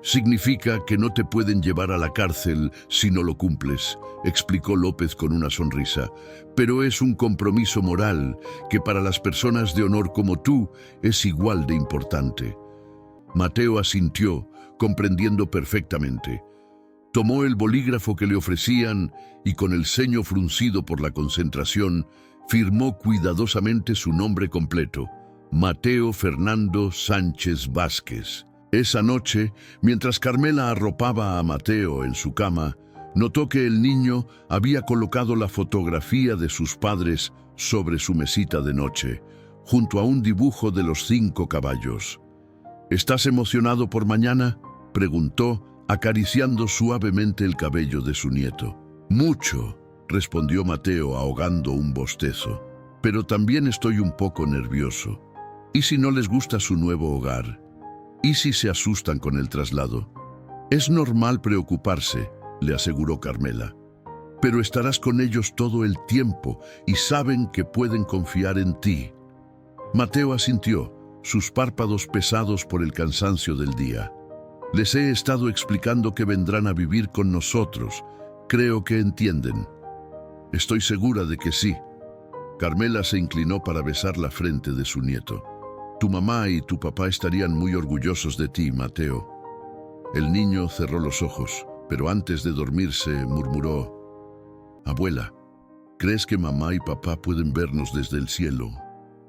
«Significa que no te pueden llevar a la cárcel si no lo cumples», explicó López con una sonrisa. «Pero es un compromiso moral que para las personas de honor como tú es igual de importante». Mateo asintió, comprendiendo perfectamente. Tomó el bolígrafo que le ofrecían y con el ceño fruncido por la concentración, firmó cuidadosamente su nombre completo: Mateo Fernando Sánchez Vázquez. Esa noche, mientras Carmela arropaba a Mateo en su cama, notó que el niño había colocado la fotografía de sus padres sobre su mesita de noche, junto a un dibujo de los 5 caballos. ¿Estás emocionado por mañana?, preguntó, acariciando suavemente el cabello de su nieto. Mucho, respondió Mateo ahogando un bostezo, pero también estoy un poco nervioso. ¿Y si no les gusta su nuevo hogar? ¿Y si se asustan con el traslado? Es normal preocuparse, le aseguró Carmela, pero estarás con ellos todo el tiempo y saben que pueden confiar en ti. Mateo asintió, sus párpados pesados por el cansancio del día. Les he estado explicando que vendrán a vivir con nosotros. Creo que entienden. Estoy segura de que sí. Carmela se inclinó para besar la frente de su nieto. Tu mamá y tu papá estarían muy orgullosos de ti, Mateo. El niño cerró los ojos, pero antes de dormirse murmuró: Abuela, ¿crees que mamá y papá pueden vernos desde el cielo?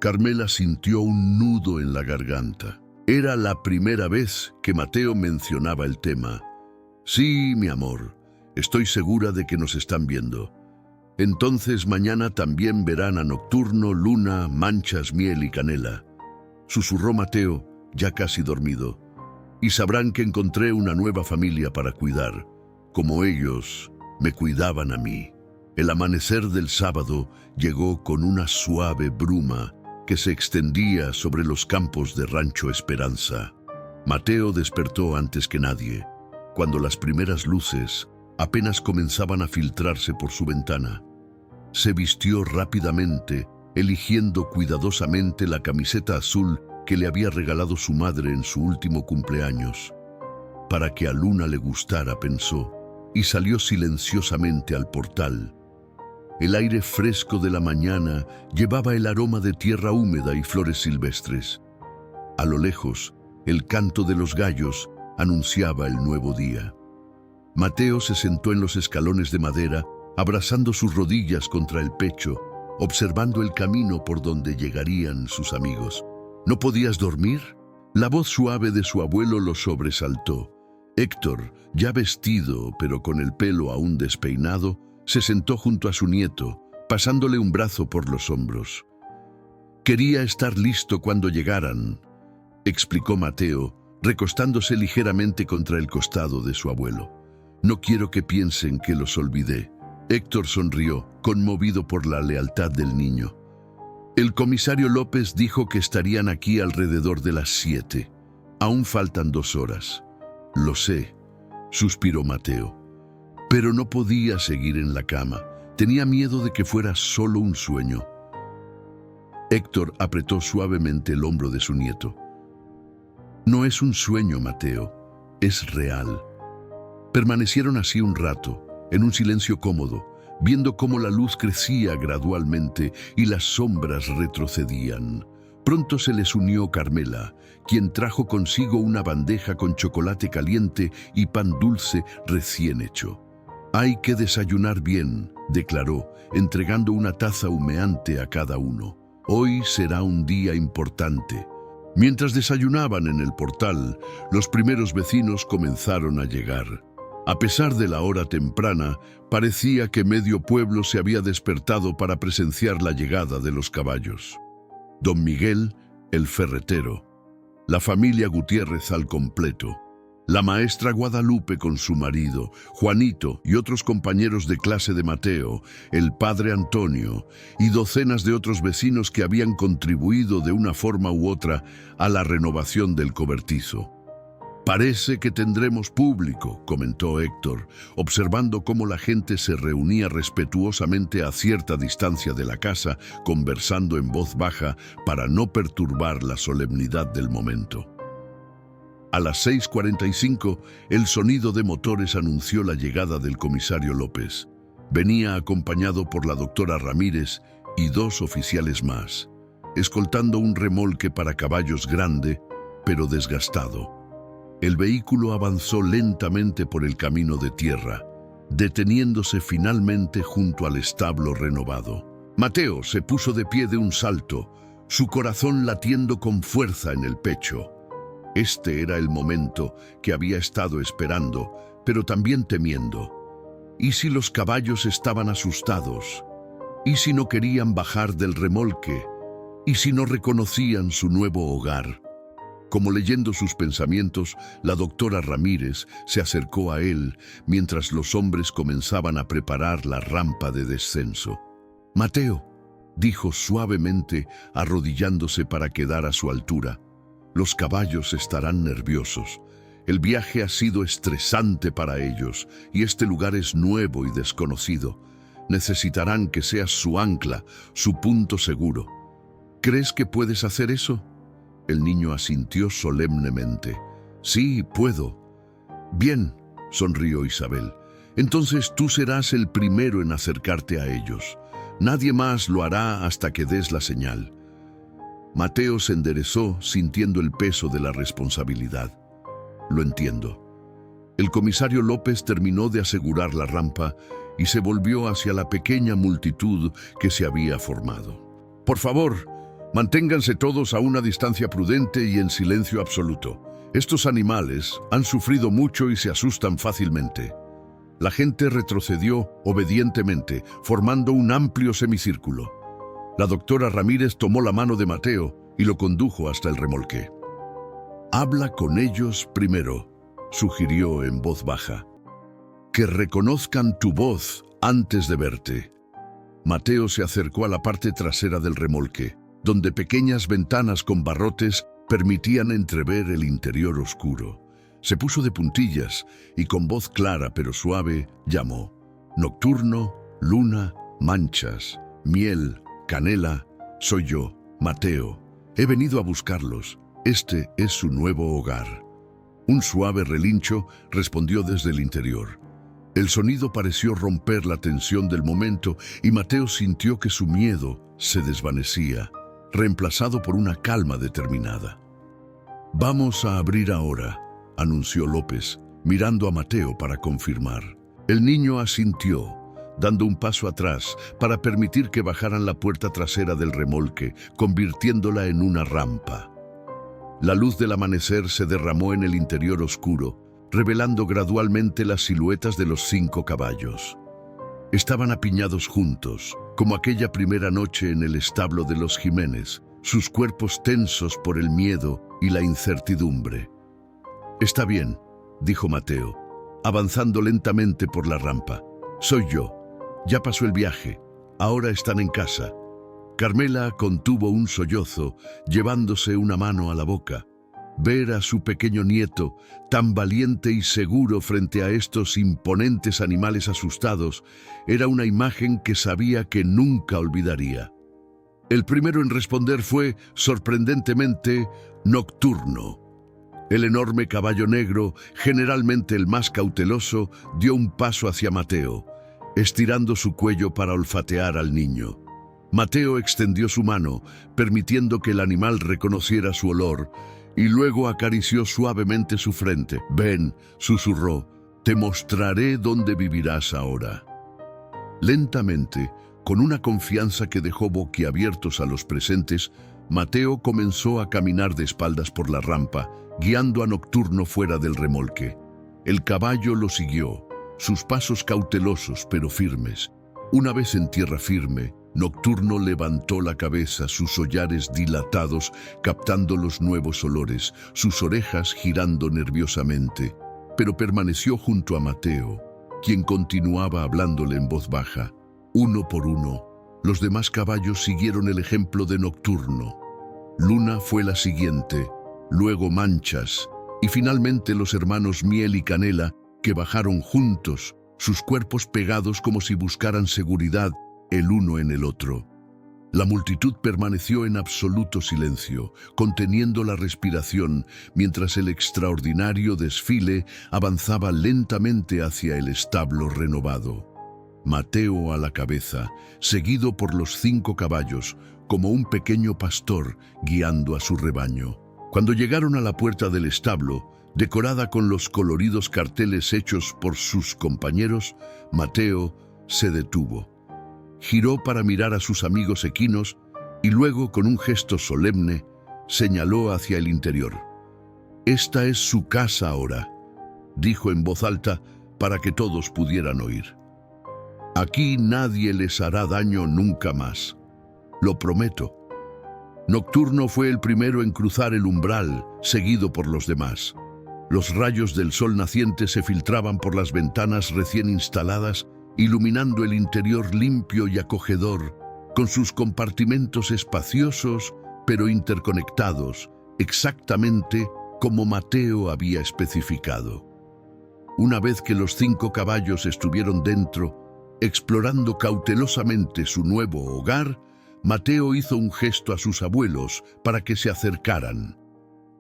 Carmela sintió un nudo en la garganta. Era la primera vez que Mateo mencionaba el tema. Sí, mi amor, estoy segura de que nos están viendo. Entonces mañana también verán a Nocturno, Luna, Manchas, Miel y Canela. Susurró Mateo, ya casi dormido. Y sabrán que encontré una nueva familia para cuidar, como ellos me cuidaban a mí. El amanecer del sábado llegó con una suave bruma que se extendía sobre los campos de Rancho Esperanza. Mateo despertó antes que nadie, cuando las primeras luces apenas comenzaban a filtrarse por su ventana. Se vistió rápidamente, eligiendo cuidadosamente la camiseta azul que le había regalado su madre en su último cumpleaños. Para que a Luna le gustara, pensó, y salió silenciosamente al portal. El aire fresco de la mañana llevaba el aroma de tierra húmeda y flores silvestres. A lo lejos, el canto de los gallos anunciaba el nuevo día. Mateo se sentó en los escalones de madera, abrazando sus rodillas contra el pecho, observando el camino por donde llegarían sus amigos. ¿No podías dormir? La voz suave de su abuelo lo sobresaltó. Héctor, ya vestido pero con el pelo aún despeinado, se sentó junto a su nieto, pasándole un brazo por los hombros. Quería estar listo cuando llegaran, explicó Mateo, recostándose ligeramente contra el costado de su abuelo. No quiero que piensen que los olvidé. Héctor sonrió, conmovido por la lealtad del niño. El comisario López dijo que estarían aquí alrededor de las 7. Aún faltan 2 horas. Lo sé, suspiró Mateo. Pero no podía seguir en la cama. Tenía miedo de que fuera solo un sueño. Héctor apretó suavemente el hombro de su nieto. No es un sueño, Mateo. Es real. Permanecieron así un rato, en un silencio cómodo, viendo cómo la luz crecía gradualmente y las sombras retrocedían. Pronto se les unió Carmela, quien trajo consigo una bandeja con chocolate caliente y pan dulce recién hecho. Hay que desayunar bien, declaró, entregando una taza humeante a cada uno. Hoy será un día importante. Mientras desayunaban en el portal, los primeros vecinos comenzaron a llegar. A pesar de la hora temprana, parecía que medio pueblo se había despertado para presenciar la llegada de los caballos. Don Miguel, el ferretero, la familia Gutiérrez al completo, la maestra Guadalupe con su marido, Juanito y otros compañeros de clase de Mateo, el padre Antonio y docenas de otros vecinos que habían contribuido de una forma u otra a la renovación del cobertizo. Parece que tendremos público, comentó Héctor, observando cómo la gente se reunía respetuosamente a cierta distancia de la casa, conversando en voz baja para no perturbar la solemnidad del momento. A las 6:45, el sonido de motores anunció la llegada del comisario López. Venía acompañado por la doctora Ramírez y 2 oficiales más, escoltando un remolque para caballos grande, pero desgastado. El vehículo avanzó lentamente por el camino de tierra, deteniéndose finalmente junto al establo renovado. Mateo se puso de pie de un salto, su corazón latiendo con fuerza en el pecho. Este era el momento que había estado esperando, pero también temiendo. ¿Y si los caballos estaban asustados? ¿Y si no querían bajar del remolque? ¿Y si no reconocían su nuevo hogar? Como leyendo sus pensamientos, la doctora Ramírez se acercó a él mientras los hombres comenzaban a preparar la rampa de descenso. «Mateo», dijo suavemente, arrodillándose para quedar a su altura, «los caballos estarán nerviosos. El viaje ha sido estresante para ellos y este lugar es nuevo y desconocido. Necesitarán que seas su ancla, su punto seguro. ¿Crees que puedes hacer eso?» El niño asintió solemnemente. «Sí, puedo». «Bien», sonrió Isabel. «Entonces tú serás el primero en acercarte a ellos. Nadie más lo hará hasta que des la señal». Mateo se enderezó, sintiendo el peso de la responsabilidad. «Lo entiendo». El comisario López terminó de asegurar la rampa y se volvió hacia la pequeña multitud que se había formado. «Por favor, manténganse todos a una distancia prudente y en silencio absoluto. Estos animales han sufrido mucho y se asustan fácilmente». La gente retrocedió obedientemente, formando un amplio semicírculo. La doctora Ramírez tomó la mano de Mateo y lo condujo hasta el remolque. «Habla con ellos primero», sugirió en voz baja. «Que reconozcan tu voz antes de verte». Mateo se acercó a la parte trasera del remolque, donde pequeñas ventanas con barrotes permitían entrever el interior oscuro. Se puso de puntillas y con voz clara pero suave llamó: «Nocturno, Luna, Manchas, Miel, Canela, soy yo, Mateo. He venido a buscarlos. Este es su nuevo hogar». Un suave relincho respondió desde el interior. El sonido pareció romper la tensión del momento y Mateo sintió que su miedo se desvanecía, reemplazado por una calma determinada. «Vamos a abrir ahora», anunció López, mirando a Mateo para confirmar. El niño asintió, dando un paso atrás para permitir que bajaran la puerta trasera del remolque, convirtiéndola en una rampa. La luz del amanecer se derramó en el interior oscuro, revelando gradualmente las siluetas de los 5 caballos. Estaban apiñados juntos, como aquella primera noche en el establo de los Jiménez, sus cuerpos tensos por el miedo y la incertidumbre. «Está bien», dijo Mateo, avanzando lentamente por la rampa. «Soy yo. Ya pasó el viaje. Ahora están en casa». Carmela contuvo un sollozo, llevándose una mano a la boca. Ver a su pequeño nieto, tan valiente y seguro frente a estos imponentes animales asustados, era una imagen que sabía que nunca olvidaría. El primero en responder fue, sorprendentemente, Nocturno. El enorme caballo negro, generalmente el más cauteloso, dio un paso hacia Mateo, estirando su cuello para olfatear al niño. Mateo extendió su mano, permitiendo que el animal reconociera su olor, y luego acarició suavemente su frente. «Ven», susurró, «te mostraré dónde vivirás ahora». Lentamente, con una confianza que dejó boquiabiertos a los presentes, Mateo comenzó a caminar de espaldas por la rampa, guiando a Nocturno fuera del remolque. El caballo lo siguió, sus pasos cautelosos pero firmes. Una vez en tierra firme, Nocturno levantó la cabeza, sus hollares dilatados, captando los nuevos olores, sus orejas girando nerviosamente, pero permaneció junto a Mateo, quien continuaba hablándole en voz baja. Uno por uno, los demás caballos siguieron el ejemplo de Nocturno. Luna fue la siguiente, luego Manchas, y finalmente los hermanos Miel y Canela, que bajaron juntos, sus cuerpos pegados como si buscaran seguridad el uno en el otro. La multitud permaneció en absoluto silencio, conteniendo la respiración, mientras el extraordinario desfile avanzaba lentamente hacia el establo renovado. Mateo a la cabeza, seguido por los 5 caballos, como un pequeño pastor guiando a su rebaño. Cuando llegaron a la puerta del establo, Decorada con los coloridos carteles hechos por sus compañeros, Mateo se detuvo. Giró para mirar a sus amigos equinos y luego, con un gesto solemne, señaló hacia el interior. «Esta es su casa ahora», dijo en voz alta para que todos pudieran oír. «Aquí nadie les hará daño nunca más. Lo prometo». Nocturno fue el primero en cruzar el umbral, seguido por los demás. Los rayos del sol naciente se filtraban por las ventanas recién instaladas, iluminando el interior limpio y acogedor, con sus compartimentos espaciosos pero interconectados, exactamente como Mateo había especificado. Una vez que los 5 caballos estuvieron dentro, explorando cautelosamente su nuevo hogar, Mateo hizo un gesto a sus abuelos para que se acercaran.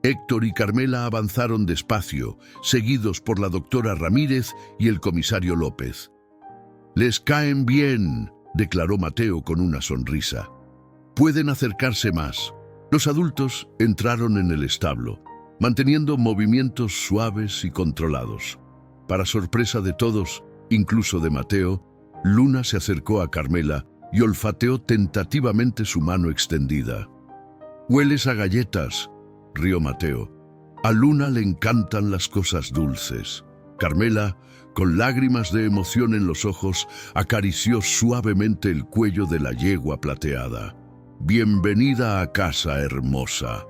Héctor y Carmela avanzaron despacio, seguidos por la doctora Ramírez y el comisario López. «Les caen bien», declaró Mateo con una sonrisa. «Pueden acercarse más». Los adultos entraron en el establo, manteniendo movimientos suaves y controlados. Para sorpresa de todos, incluso de Mateo, Luna se acercó a Carmela y olfateó tentativamente su mano extendida. «Hueles a galletas», rió Mateo. «A Luna le encantan las cosas dulces». Carmela, con lágrimas de emoción en los ojos, acarició suavemente el cuello de la yegua plateada. «Bienvenida a casa, hermosa».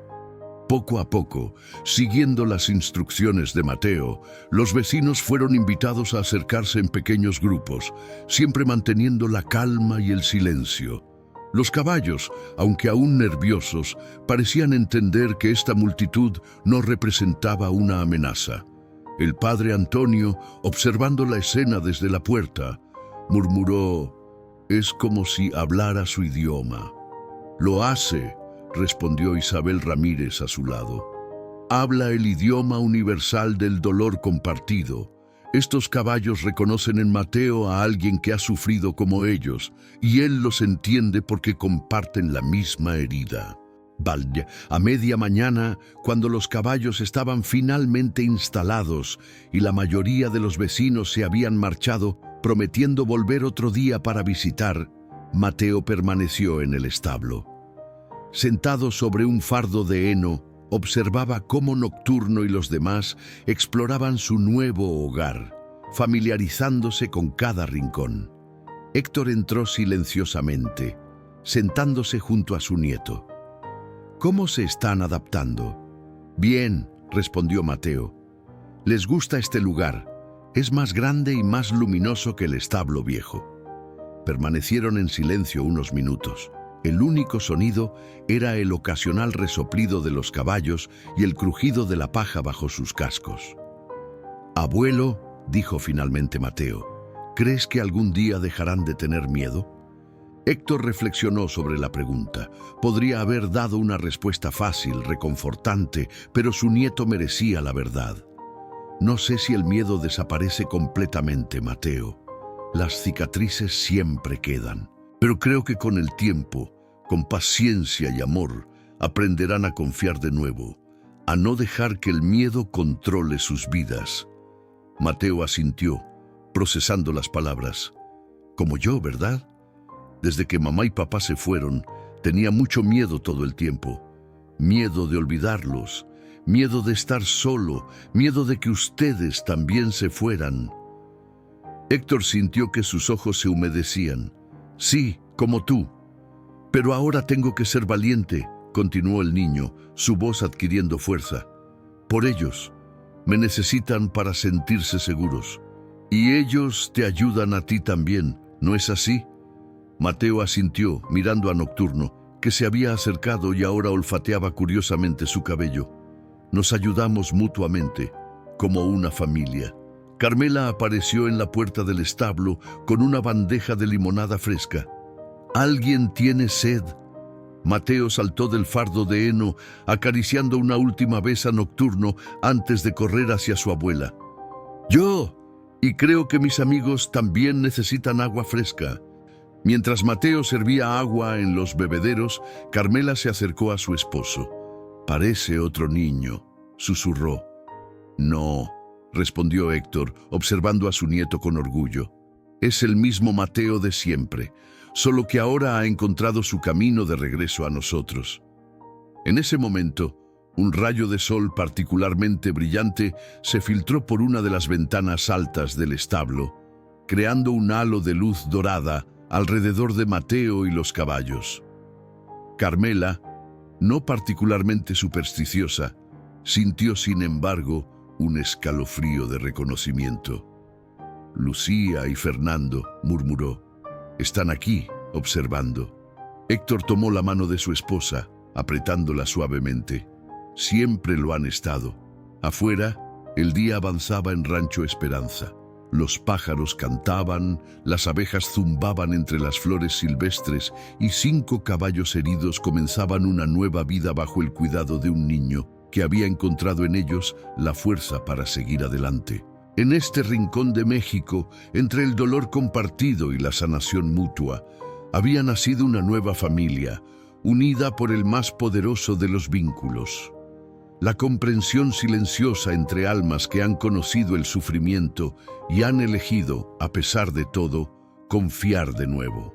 Poco a poco, siguiendo las instrucciones de Mateo, los vecinos fueron invitados a acercarse en pequeños grupos, siempre manteniendo la calma y el silencio. Los caballos, aunque aún nerviosos, parecían entender que esta multitud no representaba una amenaza. El padre Antonio, observando la escena desde la puerta, murmuró: «Es como si hablara su idioma». «Lo hace», respondió Isabel Ramírez a su lado. «Habla el idioma universal del dolor compartido. Estos caballos reconocen en Mateo a alguien que ha sufrido como ellos, y él los entiende porque comparten la misma herida». Vaya, a media mañana, cuando los caballos estaban finalmente instalados y la mayoría de los vecinos se habían marchado, prometiendo volver otro día para visitar, Mateo permaneció en el establo. Sentado sobre un fardo de heno, observaba cómo Nocturno y los demás exploraban su nuevo hogar, familiarizándose con cada rincón. Héctor entró silenciosamente, sentándose junto a su nieto. «¿Cómo se están adaptando?» «Bien», respondió Mateo. «Les gusta este lugar. Es más grande y más luminoso que el establo viejo». Permanecieron en silencio unos minutos. El único sonido era el ocasional resoplido de los caballos y el crujido de la paja bajo sus cascos. «Abuelo», dijo finalmente Mateo, «¿crees que algún día dejarán de tener miedo?» Héctor reflexionó sobre la pregunta. Podría haber dado una respuesta fácil, reconfortante, pero su nieto merecía la verdad. «No sé si el miedo desaparece completamente, Mateo. Las cicatrices siempre quedan. Pero creo que con el tiempo, con paciencia y amor, aprenderán a confiar de nuevo, a no dejar que el miedo controle sus vidas». Mateo asintió, procesando las palabras. «Como yo, ¿verdad? Desde que mamá y papá se fueron, tenía mucho miedo todo el tiempo. Miedo de olvidarlos, miedo de estar solo, miedo de que ustedes también se fueran». Héctor sintió que sus ojos se humedecían. «Sí, como tú. Pero ahora tengo que ser valiente», continuó el niño, su voz adquiriendo fuerza. «Por ellos. Me necesitan para sentirse seguros. Y ellos te ayudan a ti también, ¿no es así?» Mateo asintió, mirando a Nocturno, que se había acercado y ahora olfateaba curiosamente su cabello. «Nos ayudamos mutuamente, como una familia». Carmela apareció en la puerta del establo con una bandeja de limonada fresca. «¿Alguien tiene sed?» Mateo saltó del fardo de heno, acariciando una última vez a Nocturno antes de correr hacia su abuela. «Yo, y creo que mis amigos también necesitan agua fresca». Mientras Mateo servía agua en los bebederos, Carmela se acercó a su esposo. «Parece otro niño», susurró. No, respondió Héctor, observando a su nieto con orgullo. Es el mismo Mateo de siempre, solo que ahora ha encontrado su camino de regreso a nosotros. En ese momento, un rayo de sol particularmente brillante se filtró por una de las ventanas altas del establo, creando un halo de luz dorada alrededor de Mateo y los caballos. Carmela, no particularmente supersticiosa, sintió sin embargo un escalofrío de reconocimiento. Lucía y Fernando, murmuró, están aquí, observando. Héctor tomó la mano de su esposa, apretándola suavemente. Siempre lo han estado. Afuera, el día avanzaba en Rancho Esperanza. Los pájaros cantaban, las abejas zumbaban entre las flores silvestres y 5 caballos heridos comenzaban una nueva vida bajo el cuidado de un niño que había encontrado en ellos la fuerza para seguir adelante. En este rincón de México, entre el dolor compartido y la sanación mutua, había nacido una nueva familia, unida por el más poderoso de los vínculos. La comprensión silenciosa entre almas que han conocido el sufrimiento y han elegido, a pesar de todo, confiar de nuevo.